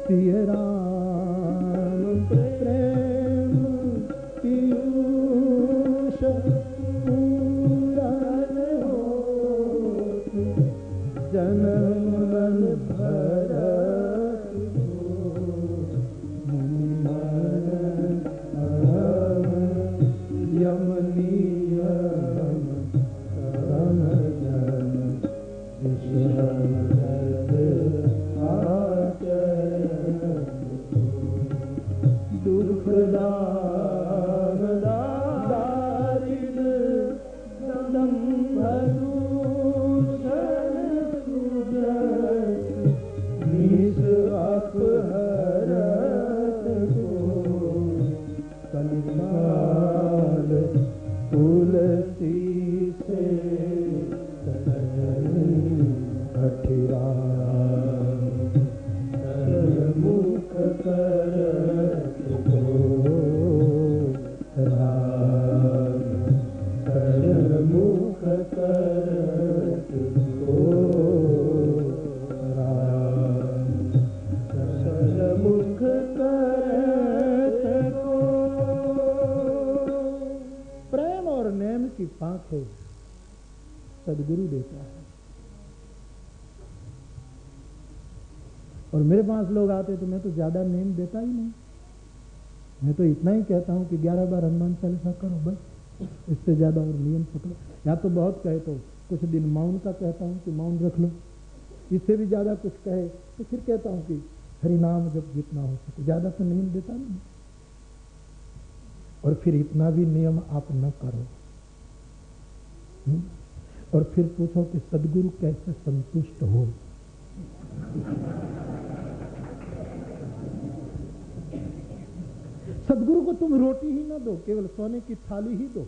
A: सिय राम प्रेम पीयूष पूरन होत, जन्म मन भरत यम नियम समदम विषम आचरण, दुख दारिद दंभ दूषण सुजत, निस अपहरत को कलिकाल तुलसी से कठिरा मुख करत को राम, मुख करत को राम, मुख करत को। प्रेम और नेम की पांखें सदगुरु देता है। और मेरे पास लोग आते तो मैं तो ज्यादा नेम देता ही नहीं, मैं तो इतना ही कहता हूं कि 11 बार हनुमान चालीसा करो बस, इससे ज्यादा और नियम पकड़ो। या तो बहुत कहे तो कुछ दिन मौन का कहता हूं कि मौन रख लो, इससे भी ज्यादा कुछ कहे तो फिर कहता हूं कि हरिनाम जब जितना हो सके, ज्यादा तो नियम देता नहीं। और फिर इतना भी नियम आप न करो। और फिर पूछो कि सदगुरु कैसे संतुष्ट हो। सदगुरु को तुम रोटी ही न दो, केवल सोने की थाली ही दो,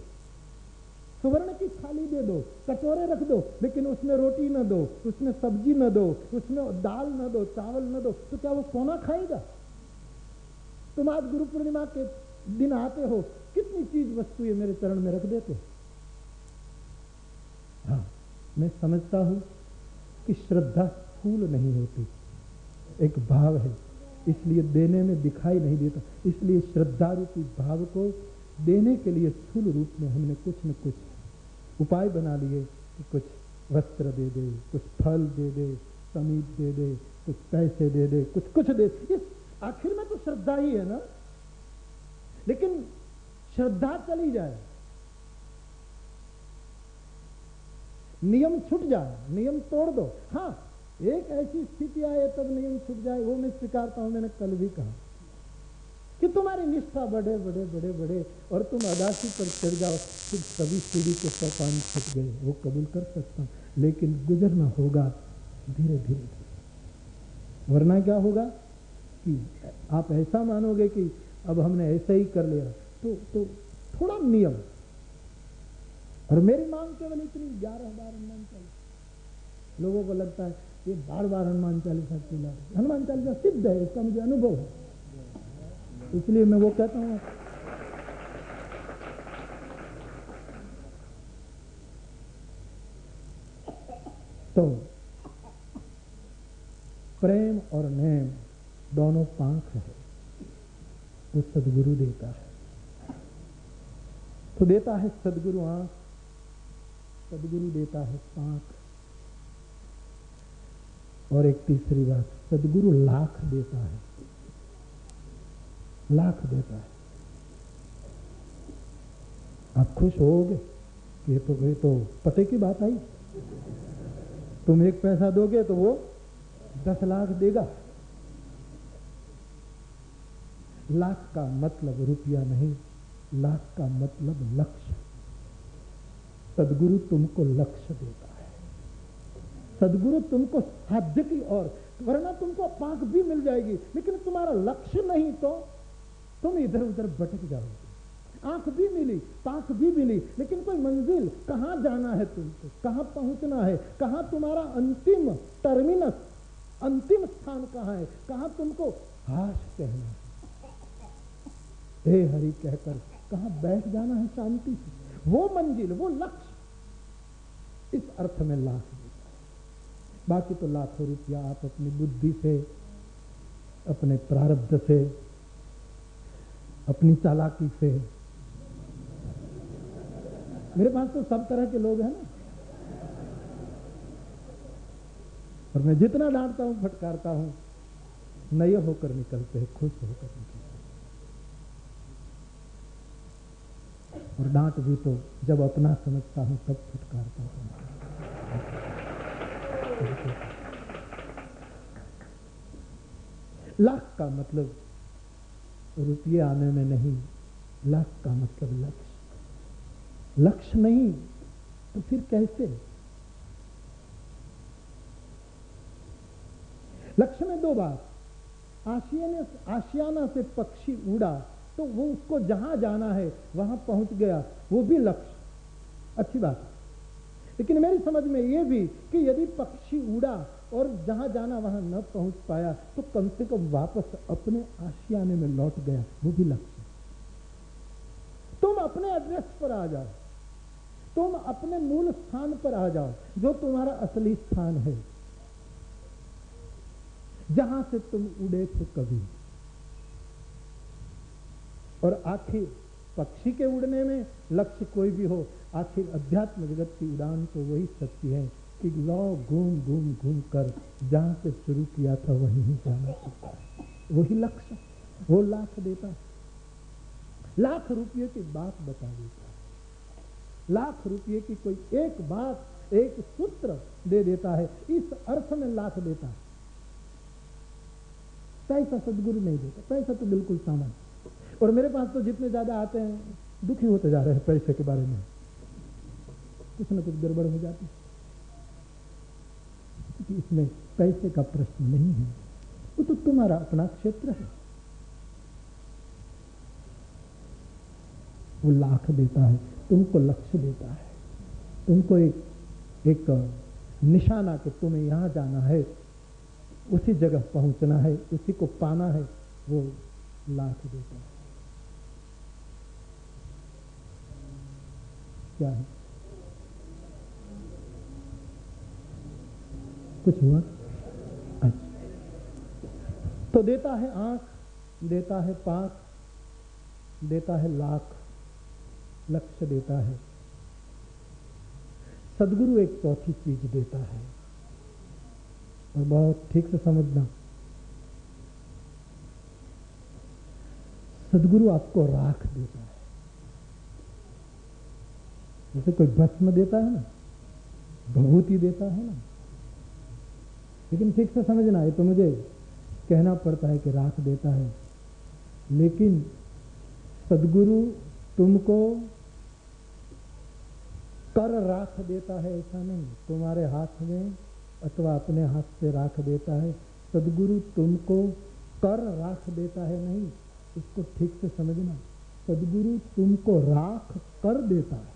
A: सुवर्ण की थाली दे दो, कटोरे रख दो, लेकिन उसमें रोटी न दो, उसमें सब्जी न दो, उसमें दाल न दो, चावल न दो, तो क्या वो सोना खाएगा? तुम आज गुरु पूर्णिमा के दिन आते हो, कितनी चीज वस्तुएं मेरे चरण में रख देते। हाँ, मैं समझता हूं कि श्रद्धा फूल नहीं होती, एक भाव है, इसलिए देने में दिखाई नहीं देता। इसलिए श्रद्धा रूपी भाव को देने के लिए स्थूल रूप में हमने कुछ न कुछ उपाय बना लिए कि कुछ वस्त्र दे दे, कुछ फल दे दे, समीप दे दे, कुछ पैसे दे दे, कुछ दे। इस आखिर में तो श्रद्धा ही है ना। लेकिन श्रद्धा चली जाए, नियम छूट जाए, नियम तोड़ दो। हाँ, एक ऐसी स्थिति आए तब नियम छूट जाए, वो मैं स्वीकारता हूं। मैंने कल भी कहा कि तुम्हारी निष्ठा बढ़े बढ़े बढ़े बढ़े और तुम अदासी पर चढ़ जाओ, फिर सभी सीढ़ी के सोपान छूट गए, वो कबूल कर सकता हूं। लेकिन गुजरना होगा धीरे धीरे, वरना क्या होगा कि आप ऐसा मानोगे कि अब हमने ऐसे ही कर लिया, तो थोड़ा नियम। और मेरी मांग केवल इतनी 11 बार हनुमान चालीसा। लोगों को लगता है ये बार बार हनुमान चालीसा चिल्ला रहे। हनुमान चालीसा सिद्ध है, इसका मुझे अनुभव है, इसलिए मैं वो कहता हूं। तो प्रेम और नेम दोनों पांख है, वो सदगुरु देता है। तो देता है सदगुरु आंख, सदगुरु देता है पांख। और एक तीसरी बात, सदगुरु लाख देता है, लाख देता है। आप खुश होगे कि ये तो पते की बात आई। तुम 1 पैसा दोगे तो वो 10 लाख देगा। लाख का मतलब रुपया नहीं, लाख का मतलब लक्ष्य। सदगुरु तुमको लक्ष्य देता है, सदगुरु तुमको साध्य की ओर। वरना तुमको पांख भी मिल जाएगी, लेकिन तुम्हारा लक्ष्य नहीं तो तुम इधर उधर भटक जाओगे। आंख भी मिली, पांख भी मिली, लेकिन कोई मंजिल, कहां जाना है तुमको, कहां पहुंचना है, कहां तुम्हारा अंतिम टर्मिनस, अंतिम स्थान कहां है, कहां तुमको हाश कहना है, हे हरि कहकर कहां बैठ जाना है शांति से, वो मंजिल, वो लक्ष्य। इस अर्थ में लाख देता है। बाकी तो लाखों रुपया आप अपनी बुद्धि से, अपने प्रारब्ध से, अपनी चालाकी से। मेरे पास तो सब तरह के लोग हैं ना, और मैं जितना डांटता हूं, फटकारता हूं, नए होकर निकलते हैं, खुश होकर निकलते हैं। और डांट भी तो जब अपना समझता हूं तब फटकारता हूं। लाख का मतलब रुपये आने में नहीं, लाख का मतलब लक्ष्य। लक्ष्य नहीं तो फिर कैसे? लक्ष्य में 2 बात। आशियाना से पक्षी उड़ा तो वो उसको जहां जाना है वहां पहुंच गया, वो भी लक्ष्य, अच्छी बात है। लेकिन मेरी समझ में ये भी कि यदि पक्षी उड़ा और जहां जाना वहां न पहुंच पाया तो कम से कम वापस अपने आशियाने में लौट गया, वो भी लक्ष्य। तुम अपने एड्रेस पर आ जाओ, तुम अपने मूल स्थान पर आ जाओ, जो तुम्हारा असली स्थान है, जहां से तुम उड़े थे कभी। और आखिर पक्षी के उड़ने में लक्ष्य कोई भी हो, आखिर अध्यात्म जगत की उड़ान तो वही सत्य है कि लौ घूम घूम घूम कर जहां से शुरू किया था वहीं ही जाना पड़ता है, वही लक्ष्य। वो लाख देता है, लाख रुपये की बात बता देता है, लाख रुपये की कोई एक बात, एक सूत्र दे देता है, इस अर्थ में लाख देता है। पैसा सदगुरु नहीं देता, पैसा तो बिल्कुल सामान्य। और मेरे पास तो जितने ज्यादा आते हैं दुखी होते जा रहे हैं पैसे के बारे में, कुछ न कुछ गड़बड़ हो जाती है, क्योंकि इसमें पैसे का प्रश्न नहीं है, वो तो तुम्हारा अपना क्षेत्र है। वो लाख देता है, तुमको लक्ष्य देता है, तुमको एक निशाना कि तुम्हें यहां जाना है, उसी जगह पहुंचना है, उसी को पाना है, वो लाख देता है। क्या है? कुछ हुआ? अच्छा, तो देता है आंख, देता है पांख, देता है लाख, लक्ष्य देता है। सदगुरु एक चौथी चीज देता है, और बहुत ठीक से समझना। सदगुरु आपको राख देता है, जैसे कोई भस्म देता है ना, भभूति देता है ना। लेकिन ठीक से समझना है, तो मुझे कहना पड़ता है कि राख देता है, लेकिन सदगुरु तुमको कर राख देता है ऐसा नहीं, तुम्हारे हाथ में अथवा अपने हाथ से राख देता है। सदगुरु तुमको कर राख देता है नहीं, इसको ठीक से समझना। सदगुरु तुमको राख कर देता है।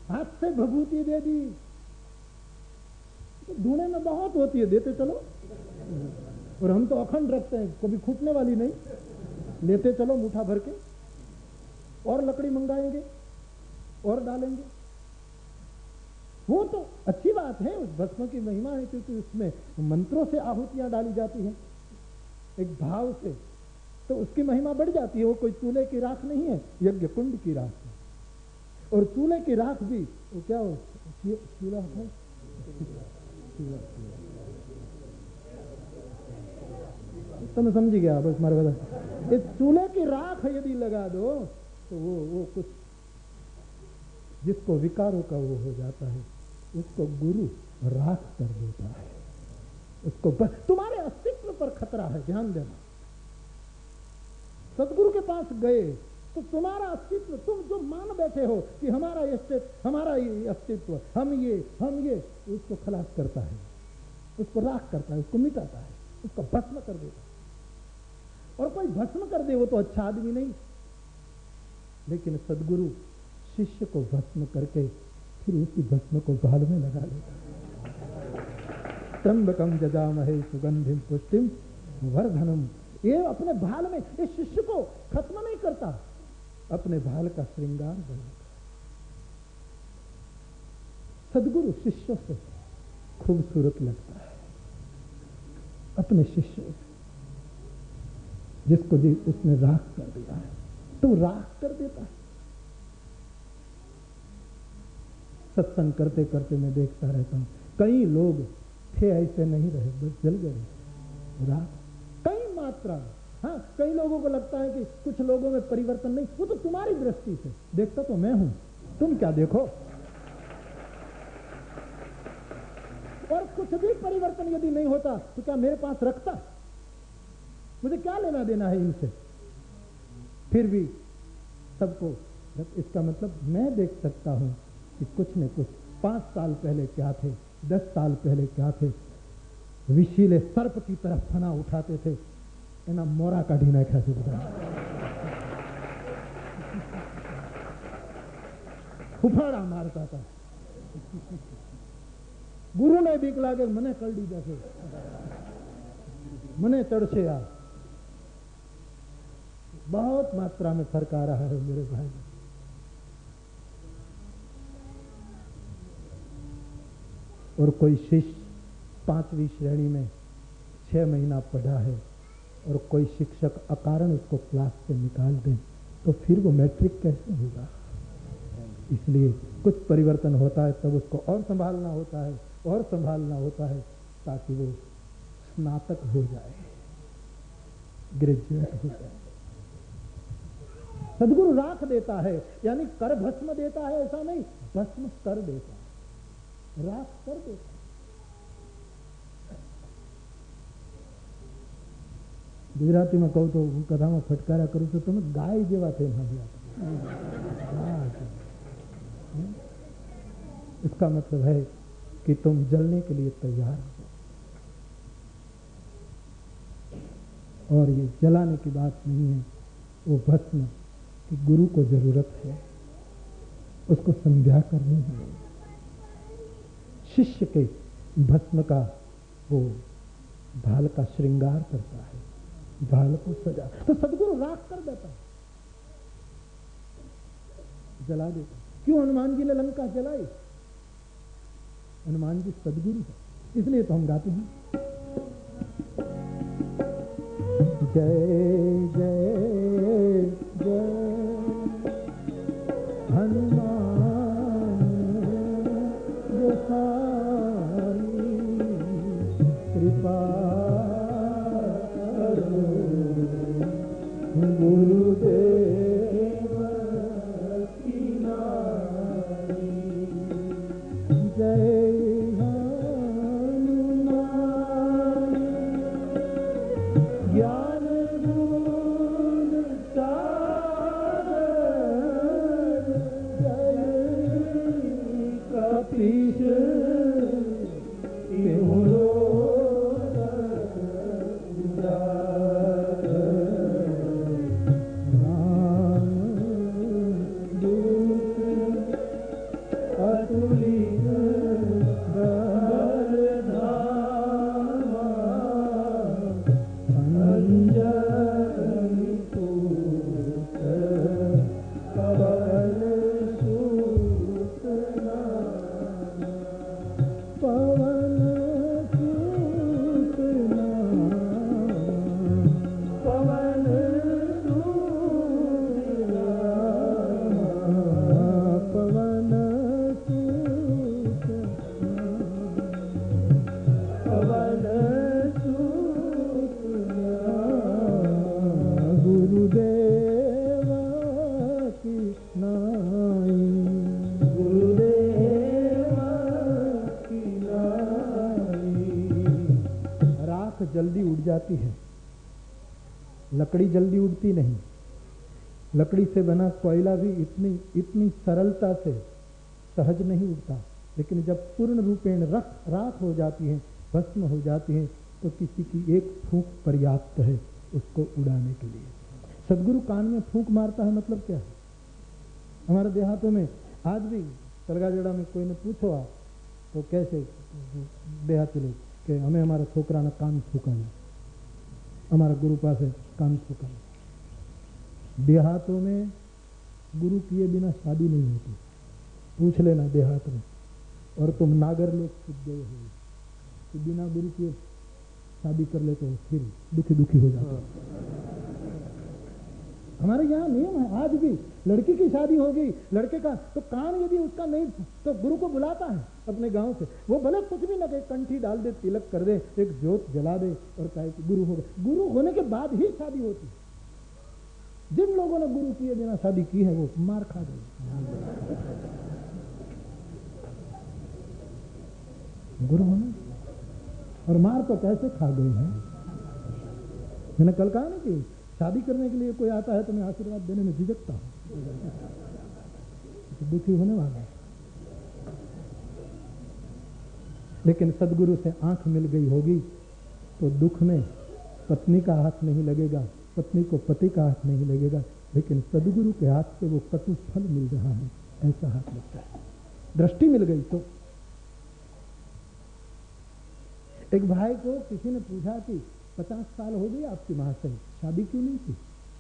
A: हाथ से भभूति दे दी, तो धुने में बहुत होती है, देते चलो, और हम तो अखंड रखते हैं, कभी खूटने वाली नहीं, लेते चलो मुठा भर के, और लकड़ी मंगाएंगे और डालेंगे। वो तो अच्छी बात है, उस भस्म की महिमा है, क्योंकि उसमें मंत्रों से आहुतियां डाली जाती हैं एक भाव से, तो उसकी महिमा बढ़ जाती है। वो कोई चूल्हे की राख नहीं है, यज्ञ कुंड की राख है। और चूल्हे की राख भी वो क्या हो, चूल्हा है, तुम समझ गया बस मारे बता। इस चूल्हे की राख यदि लगा दो तो वो कुछ जिसको विकारों का वो हो जाता है, उसको गुरु राख कर देता है। उसको बस तुम्हारे अस्तित्व पर खतरा है, ध्यान देना। सदगुरु के पास गए तो तुम्हारा अस्तित्व, तुम जो मान बैठे हो कि हमारा ये अस्तित्व, हम ये, उसको खलास करता है, उसको राख करता है, उसको मिटाता है, उसको भस्म कर देता है। और कोई भस्म कर दे वो तो अच्छा आदमी नहीं, लेकिन सदगुरु शिष्य को भस्म करके फिर उसी भस्म को भाल में लगा लेता है। त्र्यंबकम जजामहे सुगंधिम पुष्टिम वर्धनम, ये अपने भाल में इस शिष्य को खत्म नहीं करता, अपने भाल का श्रृंगार बनाता। सदगुरु शिष्यों से खूबसूरत लगता है, अपने शिष्यों से, जिसको उसने राख कर दिया है, तो राख कर देता है। सत्संग करते करते मैं देखता रहता हूं, कई लोग थे ऐसे नहीं रहे, बस जल गए राख, कई मात्रा। हाँ, कई लोगों को लगता है कि कुछ लोगों में परिवर्तन नहीं, वो तो तुम्हारी दृष्टि से, देखता तो मैं हूं, तुम क्या देखो। और कुछ भी परिवर्तन यदि नहीं होता तो क्या मेरे पास रखता, मुझे क्या लेना देना है इनसे। फिर भी सबको, इसका मतलब मैं देख सकता हूं कि कुछ न कुछ 5 साल पहले क्या थे, 10 साल पहले क्या थे, विशीले सर्प की तरह फना उठाते थे, एना मोरा काढ़ी नाख्या छे बधा, फुफाड़ा मारता था। गुरु ने बीक लागे मने करडी जैसे, मने चढ़से आ। बहुत मात्रा में फर्क आ रहा है मेरे भाई। और कोई शिष्य 5वीं श्रेणी में 6 महीना पढ़ा है और कोई शिक्षक अकारण उसको क्लास से निकाल दे, तो फिर वो मैट्रिक कैसे होगा। इसलिए कुछ परिवर्तन होता है तब उसको और संभालना होता है, और संभालना होता है, ताकि वो स्नातक हो जाए, ग्रेजुएट हो जाए। सदगुरु राख देता है, यानी कर भस्म देता है ऐसा नहीं, भस्म कर देता है, राख कर देता है। गुजराती में कहूं तो कथा में फटकारा करूं तो तुम गाय जेवा थे इसका मतलब है कि तुम जलने के लिए तैयार हो। और ये जलाने की बात नहीं है, वो भस्म कि गुरु को जरूरत है, उसको संध्या करनी है। शिष्य के भस्म का वो भाल का श्रृंगार करता है, भाल को सजा, तो सदगुरु राख कर देता है, जला देता। क्यों हनुमान जी ने लंका जलाई? हनुमान जी सदगुरु है, इसलिए तो हम गाते हैं जय जय जय हनुमान गोसाई कृपा करो गुरुदेव की नारी, जय हनुमान ज्ञान गुण सागर, जय कपीश तिहुँ लोक उजागर। राम दूत अतुलित बल धामा, अंजनी पुत्र पवन सुत नामा, पवन सुत नामा, पवन सुत नामा, पवन सुत नामा, पवन सुत नामा, गुरुदेव की नाई, गुरुदेव की नाई। राख जल्दी उड़ जाती है, लकड़ी जल्दी उड़ती नहीं। लकड़ी से बना कोयला भी इतनी सरलता से सहज नहीं उड़ता, लेकिन जब पूर्ण रूपेण राख हो जाती है, भस्म हो जाती है, तो किसी की एक फूंक पर्याप्त है उसको उड़ाने के लिए। सदगुरु कान में फूंक मारता है, मतलब क्या है? हमारे देहातों में आज भी सरगाजड़ा में कोई ने पूछो आप तो कैसे देहाती लोग कि हमें हमारा छोकरा ने कान फूका है, हमारा गुरु पास है कान फूका है। देहातों में गुरु किए बिना शादी नहीं होती, पूछ लेना देहात में। और तुम नागर लोग सीख गए हो कि बिना गुरु किए शादी कर ले तो फिर दुखी हो जाते। हमारे यहाँ नियम है, आज भी लड़की की शादी होगी, लड़के का तो कान यदि उसका नहीं तो गुरु को बुलाता है अपने गांव से। वो भले कुछ भी न कहे, कंठी डाल दे, तिलक कर दे, एक ज्योत जला दे और कहे कि गुरु हो गए। गुरु होने के बाद ही शादी होती है। जिन लोगों ने गुरु किए बिना शादी की है वो मार खा गए। गुरु होने और मार तो कैसे खा गए हैं। मैंने कल कहा ना कि शादी करने के लिए कोई आता है तो मैं आशीर्वाद देने में झिझकता हूं, तो दुखी होने वाला है। लेकिन सदगुरु से आंख मिल गई होगी तो दुख में पत्नी का हाथ नहीं लगेगा, पत्नी को पति का हाथ नहीं लगेगा, लेकिन सदगुरु के हाथ से वो कटु फल मिल रहा है ऐसा हाथ लगता है। दृष्टि मिल गई तो। एक भाई को किसी ने पूछा कि 50 साल हो गए आपकी महाशय, शादी क्यों नहीं की?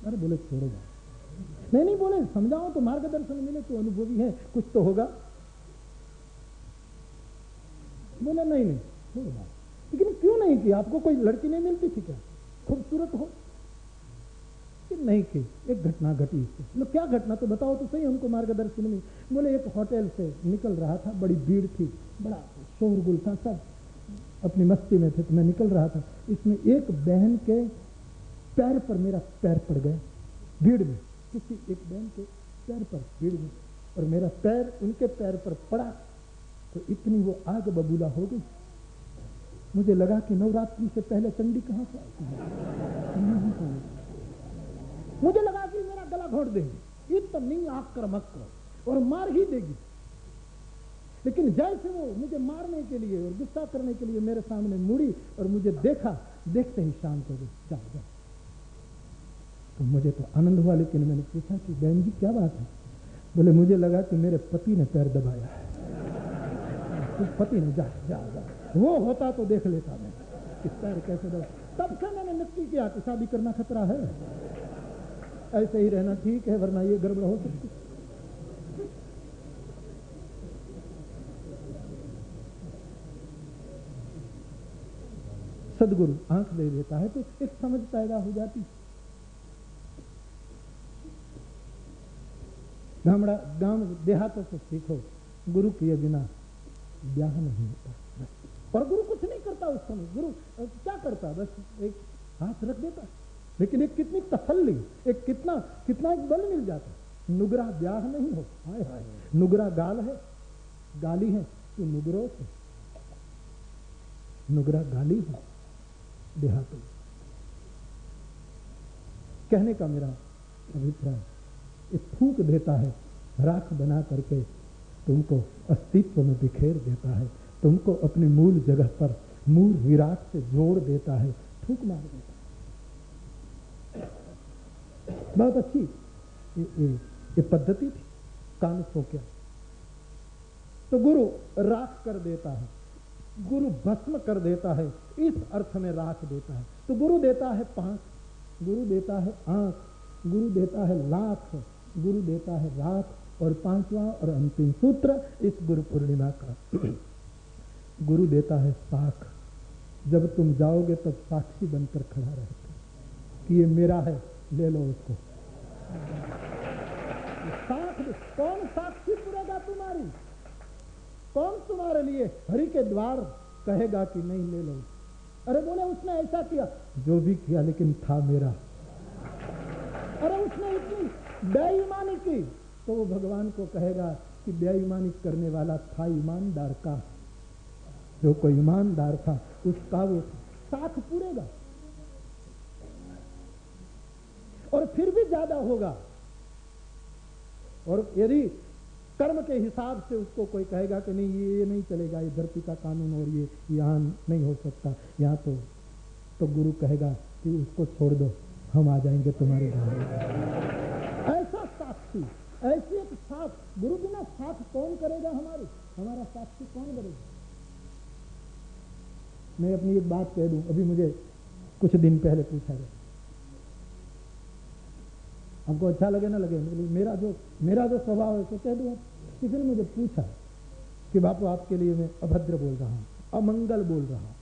A: अरे बोले छोड़ो बात। नहीं बोले समझाओ तो, मार्गदर्शन मिले तो, अनुभवी है कुछ तो होगा। बोले नहीं छोड़ो बात। लेकिन क्यों नहीं की? आपको कोई लड़की नहीं मिलती थी क्या खूबसूरत हो? नहीं की। एक घटना घटी इससे। मतलब क्या घटना तो बताओ तो सही, हमको मार्गदर्शन में। बोले एक होटल से निकल रहा था, बड़ी भीड़ थी, बड़ा शोरगुल था, सब अपनी मस्ती में थे, तो मैं निकल रहा था। इसमें एक बहन के पैर पर मेरा पैर पड़ गया भीड़ में, किसी एक बहन के पैर पर भीड़ में, और मेरा पैर उनके पैर पर पड़ा तो इतनी वो आग बबूला हो गई। मुझे लगा कि नवरात्रि से पहले चंडी कहां से आती है। मुझे लगा कि मेरा गला घोट देगी, इतनी आक्रामक और मार ही देगी। लेकिन जैसे वो मुझे मारने के लिए और गुस्सा करने के लिए मेरे सामने मुड़ी और मुझे देखा, देखते ही शांत हो गई, जा। तो मुझे तो आनंद हुआ, लेकिन मैंने पूछा कि बहन जी क्या बात है? बोले मुझे लगा कि मेरे पति ने पैर दबाया है। तो पति ने जा, वो होता तो देख लेता मैं कि पैर कैसे दबा। तब से मैंने नक्की किया कि शादी करना खतरा है, ऐसे ही रहना ठीक है, वरना ये गड़बड़ हो सकती। सदगुरु आंख दे देता है तो एक समझ पैदा हो जाती। गांव देहातों से सीखो, गुरु किए बिना ब्याह नहीं होता। और गुरु कुछ नहीं करता उस समय। गुरु क्या करता? बस एक हाथ रख देता, लेकिन एक कितनी तसल्ली, एक कितना कितना एक बल मिल जाता है। नुगरा ब्याह नहीं हो, हाय हाय, नुगरा गाल है, गाली है तो नुगरो से, नुगरा गाली है देहातों। कहने का मेरा अभिप्राय, एक फूंक देता है, राख बना करके तुमको अस्तित्व में बिखेर देता है, तुमको अपनी मूल जगह पर मूल विराट से जोड़ देता है, फूंक मार देता है। बहुत अच्छी ये पद्धति थी कान सो क्या। तो गुरु राख कर देता है, गुरु भस्म कर देता है, इस अर्थ में राख देता है। तो गुरु देता है पांच, गुरु देता है आंख, गुरु देता है लाख, गुरु देता है राख, और पांचवा और अंतिम सूत्र इस गुरु पूर्णिमा का, गुरु देता है साख। जब तुम जाओगे तब साक्षी बनकर खड़ा रहता कि ये मेरा है, ले लो उसको। साख, कौन साक्षी पुरेगा तुम्हारी? कौन तुम्हारे लिए हरि के द्वार कहेगा कि नहीं ले लो? अरे बोले उसने ऐसा किया, जो भी किया लेकिन था मेरा। अरे उसने इतनी बेईमानी की, तो वो भगवान को कहेगा कि बेईमानी करने वाला था ईमानदार का, जो कोई ईमानदार था उसका वो साख पूरेगा। और फिर भी ज्यादा होगा। और यदि कर्म के हिसाब से उसको कोई कहेगा कि नहीं ये नहीं चलेगा, ये धरती का कानून और ये यहाँ नहीं हो सकता, यहाँ तो गुरु कहेगा कि उसको छोड़ दो, हम आ जाएंगे तुम्हारे घर। ऐसा साक्षी, ऐसी एक साख, गुरु बिना साख कौन करेगा हमारी? हमारा साक्षी कौन करेगा? मैं अपनी एक बात कह दूं, अभी मुझे कुछ दिन पहले पूछा गया, हमको अच्छा लगे ना लगे, मेरा जो स्वभाव है तो कह दूं। किसी ने मुझे पूछा कि बापू आपके लिए मैं अभद्र बोल रहा हूं, अमंगल बोल रहा हूं,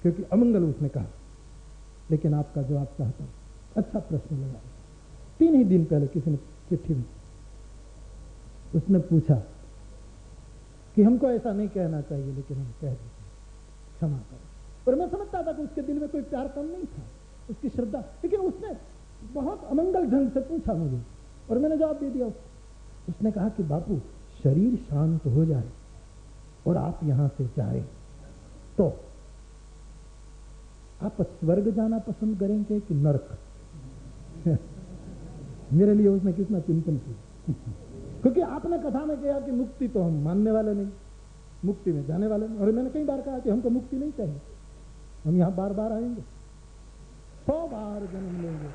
A: क्योंकि अमंगल उसने कहा, लेकिन आपका जवाब चाहता हूं। अच्छा प्रश्न लगा। 3 ही दिन पहले किसी ने चिट्ठी में उसने पूछा कि हमको ऐसा नहीं कहना चाहिए, लेकिन हम कह देते, क्षमा करो। और मैं समझता था कि उसके दिल में कोई प्यार कम नहीं था, उसकी श्रद्धा, लेकिन उसने बहुत अमंगल ढंग से पूछा मुझे, और मैंने जवाब दे दिया। उसने कहा कि बापू शरीर शांत हो जाए और आप यहां से जाए तो आप स्वर्ग जाना पसंद करेंगे कि नरक? मेरे लिए उसने कितना चिंतन किया, क्योंकि आपने कथा में कहा कि मुक्ति तो हम मानने वाले नहीं, मुक्ति में जाने वाले नहीं। और मैंने कई बार कहा कि हमको मुक्ति नहीं चाहिए, हम यहां बार बार आएंगे, 100 बार जन्म लेंगे।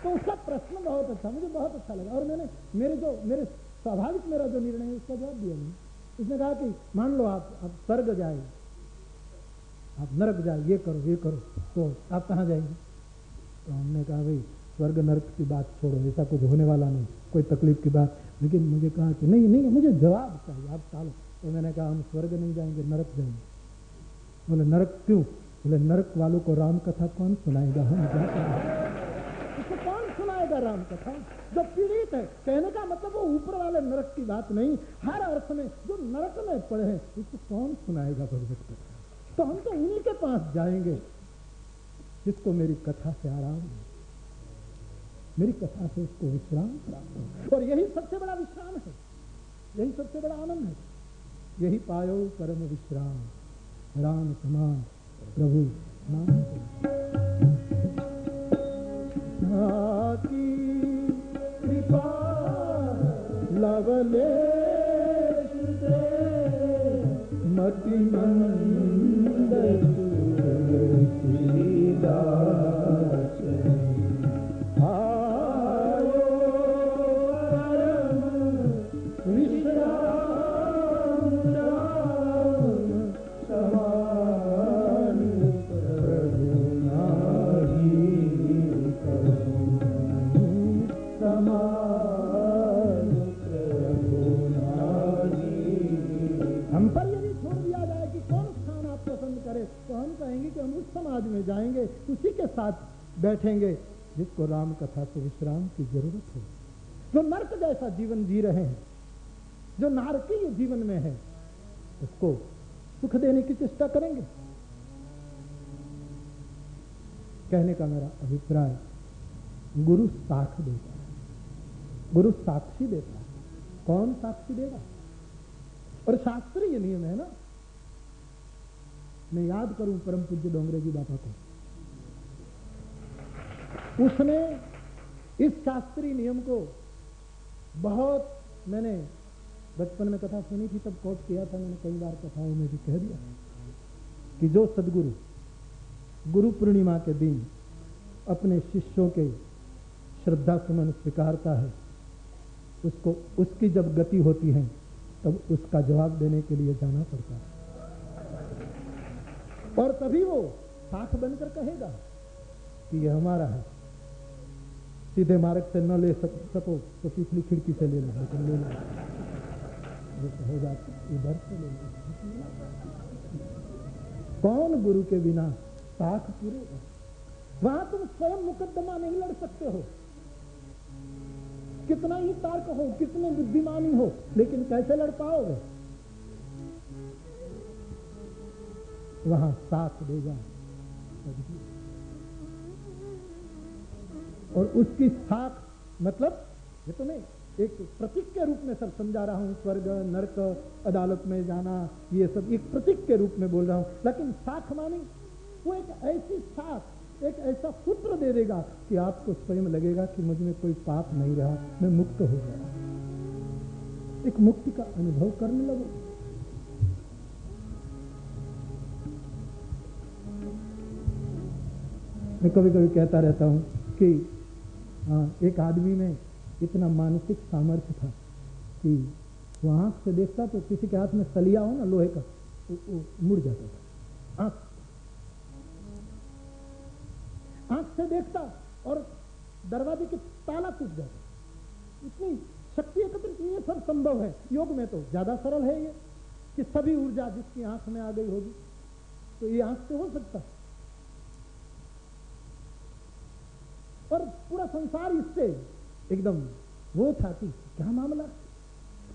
A: तो उसका प्रश्न बहुत अच्छा, मुझे बहुत अच्छा लगा। और मैंने मेरे स्वाभाविक मेरा जो निर्णय है उसका जवाब दिया नहीं। उसने कहा कि मान लो आप स्वर्ग जाए, आप नरक जाए, ये करो, तो आप कहाँ जाएंगे? तो हमने कहा भाई स्वर्ग नरक की बात छोड़ो, ऐसा कुछ होने वाला नहीं, कोई तकलीफ की बात। लेकिन मुझे कहा कि नहीं मुझे जवाब चाहिए, आप टालो। तो मैंने कहा हम स्वर्ग नहीं जाएंगे, नरक जाएंगे। बोले नरक क्यों? बोले नरक वालों को राम कथा कौन सुनाएगा? हम उसको कौन सुनाएगा राम कथा? जो पीड़ित है, कहने का मतलब वो ऊपर वाले नरक की बात नहीं, हर अर्थ में जो नरक में पड़े हैं उसको कौन सुनाएगा भगवत कथा? तो हम तो उन्हीं के पास जाएंगे जिसको मेरी कथा से आराम है, मेरी कथा से उसको विश्राम प्राप्त हो। और यही सबसे बड़ा विश्राम है, यही सबसे बड़ा आनंद है। यही पायो परम विश्राम, राम समान प्रभु नाम। कृपा लवलेश से मति मंद तुलसीदास आयो परम विश्राम, राम समान प्रभु नाहि कहो, समान प्रभु नाहि। हम पर यदि छोड़ दिया जाए कि कौन स्थान आप पसंद करे, तो हम कहेंगे कि हम उस समाज में जाएंगे, उसी के साथ बैठेंगे जिसको राम कथा से विश्राम की जरूरत है। जो नर्क जैसा जीवन जी रहे हैं, जो नारकीय जीवन में है, उसको सुख देने की चेष्टा करेंगे। कहने का मेरा अभिप्राय, गुरु साख देता है, गुरु साक्षी देता है। कौन साक्षी देगा? और शास्त्रीय नियम है ना। मैं याद करूं परम पूज्य डोंगरे जी बाबा को, उसने इस शास्त्रीय नियम को बहुत, मैंने बचपन में कथा सुनी थी तब कोट किया था मैंने, कई बार कथाओं में भी कह दिया कि जो सदगुरु गुरु पूर्णिमा के दिन अपने शिष्यों के श्रद्धा सुमन स्वीकारता है, उसको उसकी जब गति होती है तब उसका जवाब देने के लिए जाना पड़ता है, और तभी वो साख बनकर कहेगा कि यह हमारा है। सीधे मार्ग से न ले सको तो पिछली खिड़की से ले लो, लेकिन ले लो, हो जाता इधर से ले लो। कौन गुरु के बिना साख पूरेगा? वहां तुम स्वयं मुकदमा नहीं लड़ सकते हो, कितना ही तर्क हो, कितने बुद्धिमानी हो, लेकिन कैसे लड़ पाओगे? वहां साथ देगा और उसकी साख, मतलब ये तो मैं एक प्रतीक के रूप में सब समझा रहा हूं, स्वर्ग नरक अदालत में जाना ये सब एक प्रतीक के रूप में बोल रहा हूं, लेकिन साख मानी वो एक ऐसी साख, एक ऐसा सूत्र दे देगा कि आपको स्वयं लगेगा कि मुझ में कोई पाप नहीं रहा, मैं मुक्त हो गया, एक मुक्ति का अनुभव करने लगो। मैं कभी कभी कहता रहता हूं कि एक आदमी में इतना मानसिक सामर्थ्य था कि वो आंख से देखता तो किसी के हाथ में सलिया हो ना लोहे का, वो मुड़ जाता था। आंख से देखता और दरवाजे के ताला टूट जाता। इतनी शक्ति एकत्रित, ये सब संभव है योग में, तो ज्यादा सरल है ये कि सभी ऊर्जा जिसकी आंख में आ गई होगी तो ये आंख से हो सकता है, और पूरा संसार इससे एकदम वो था कि क्या मामला,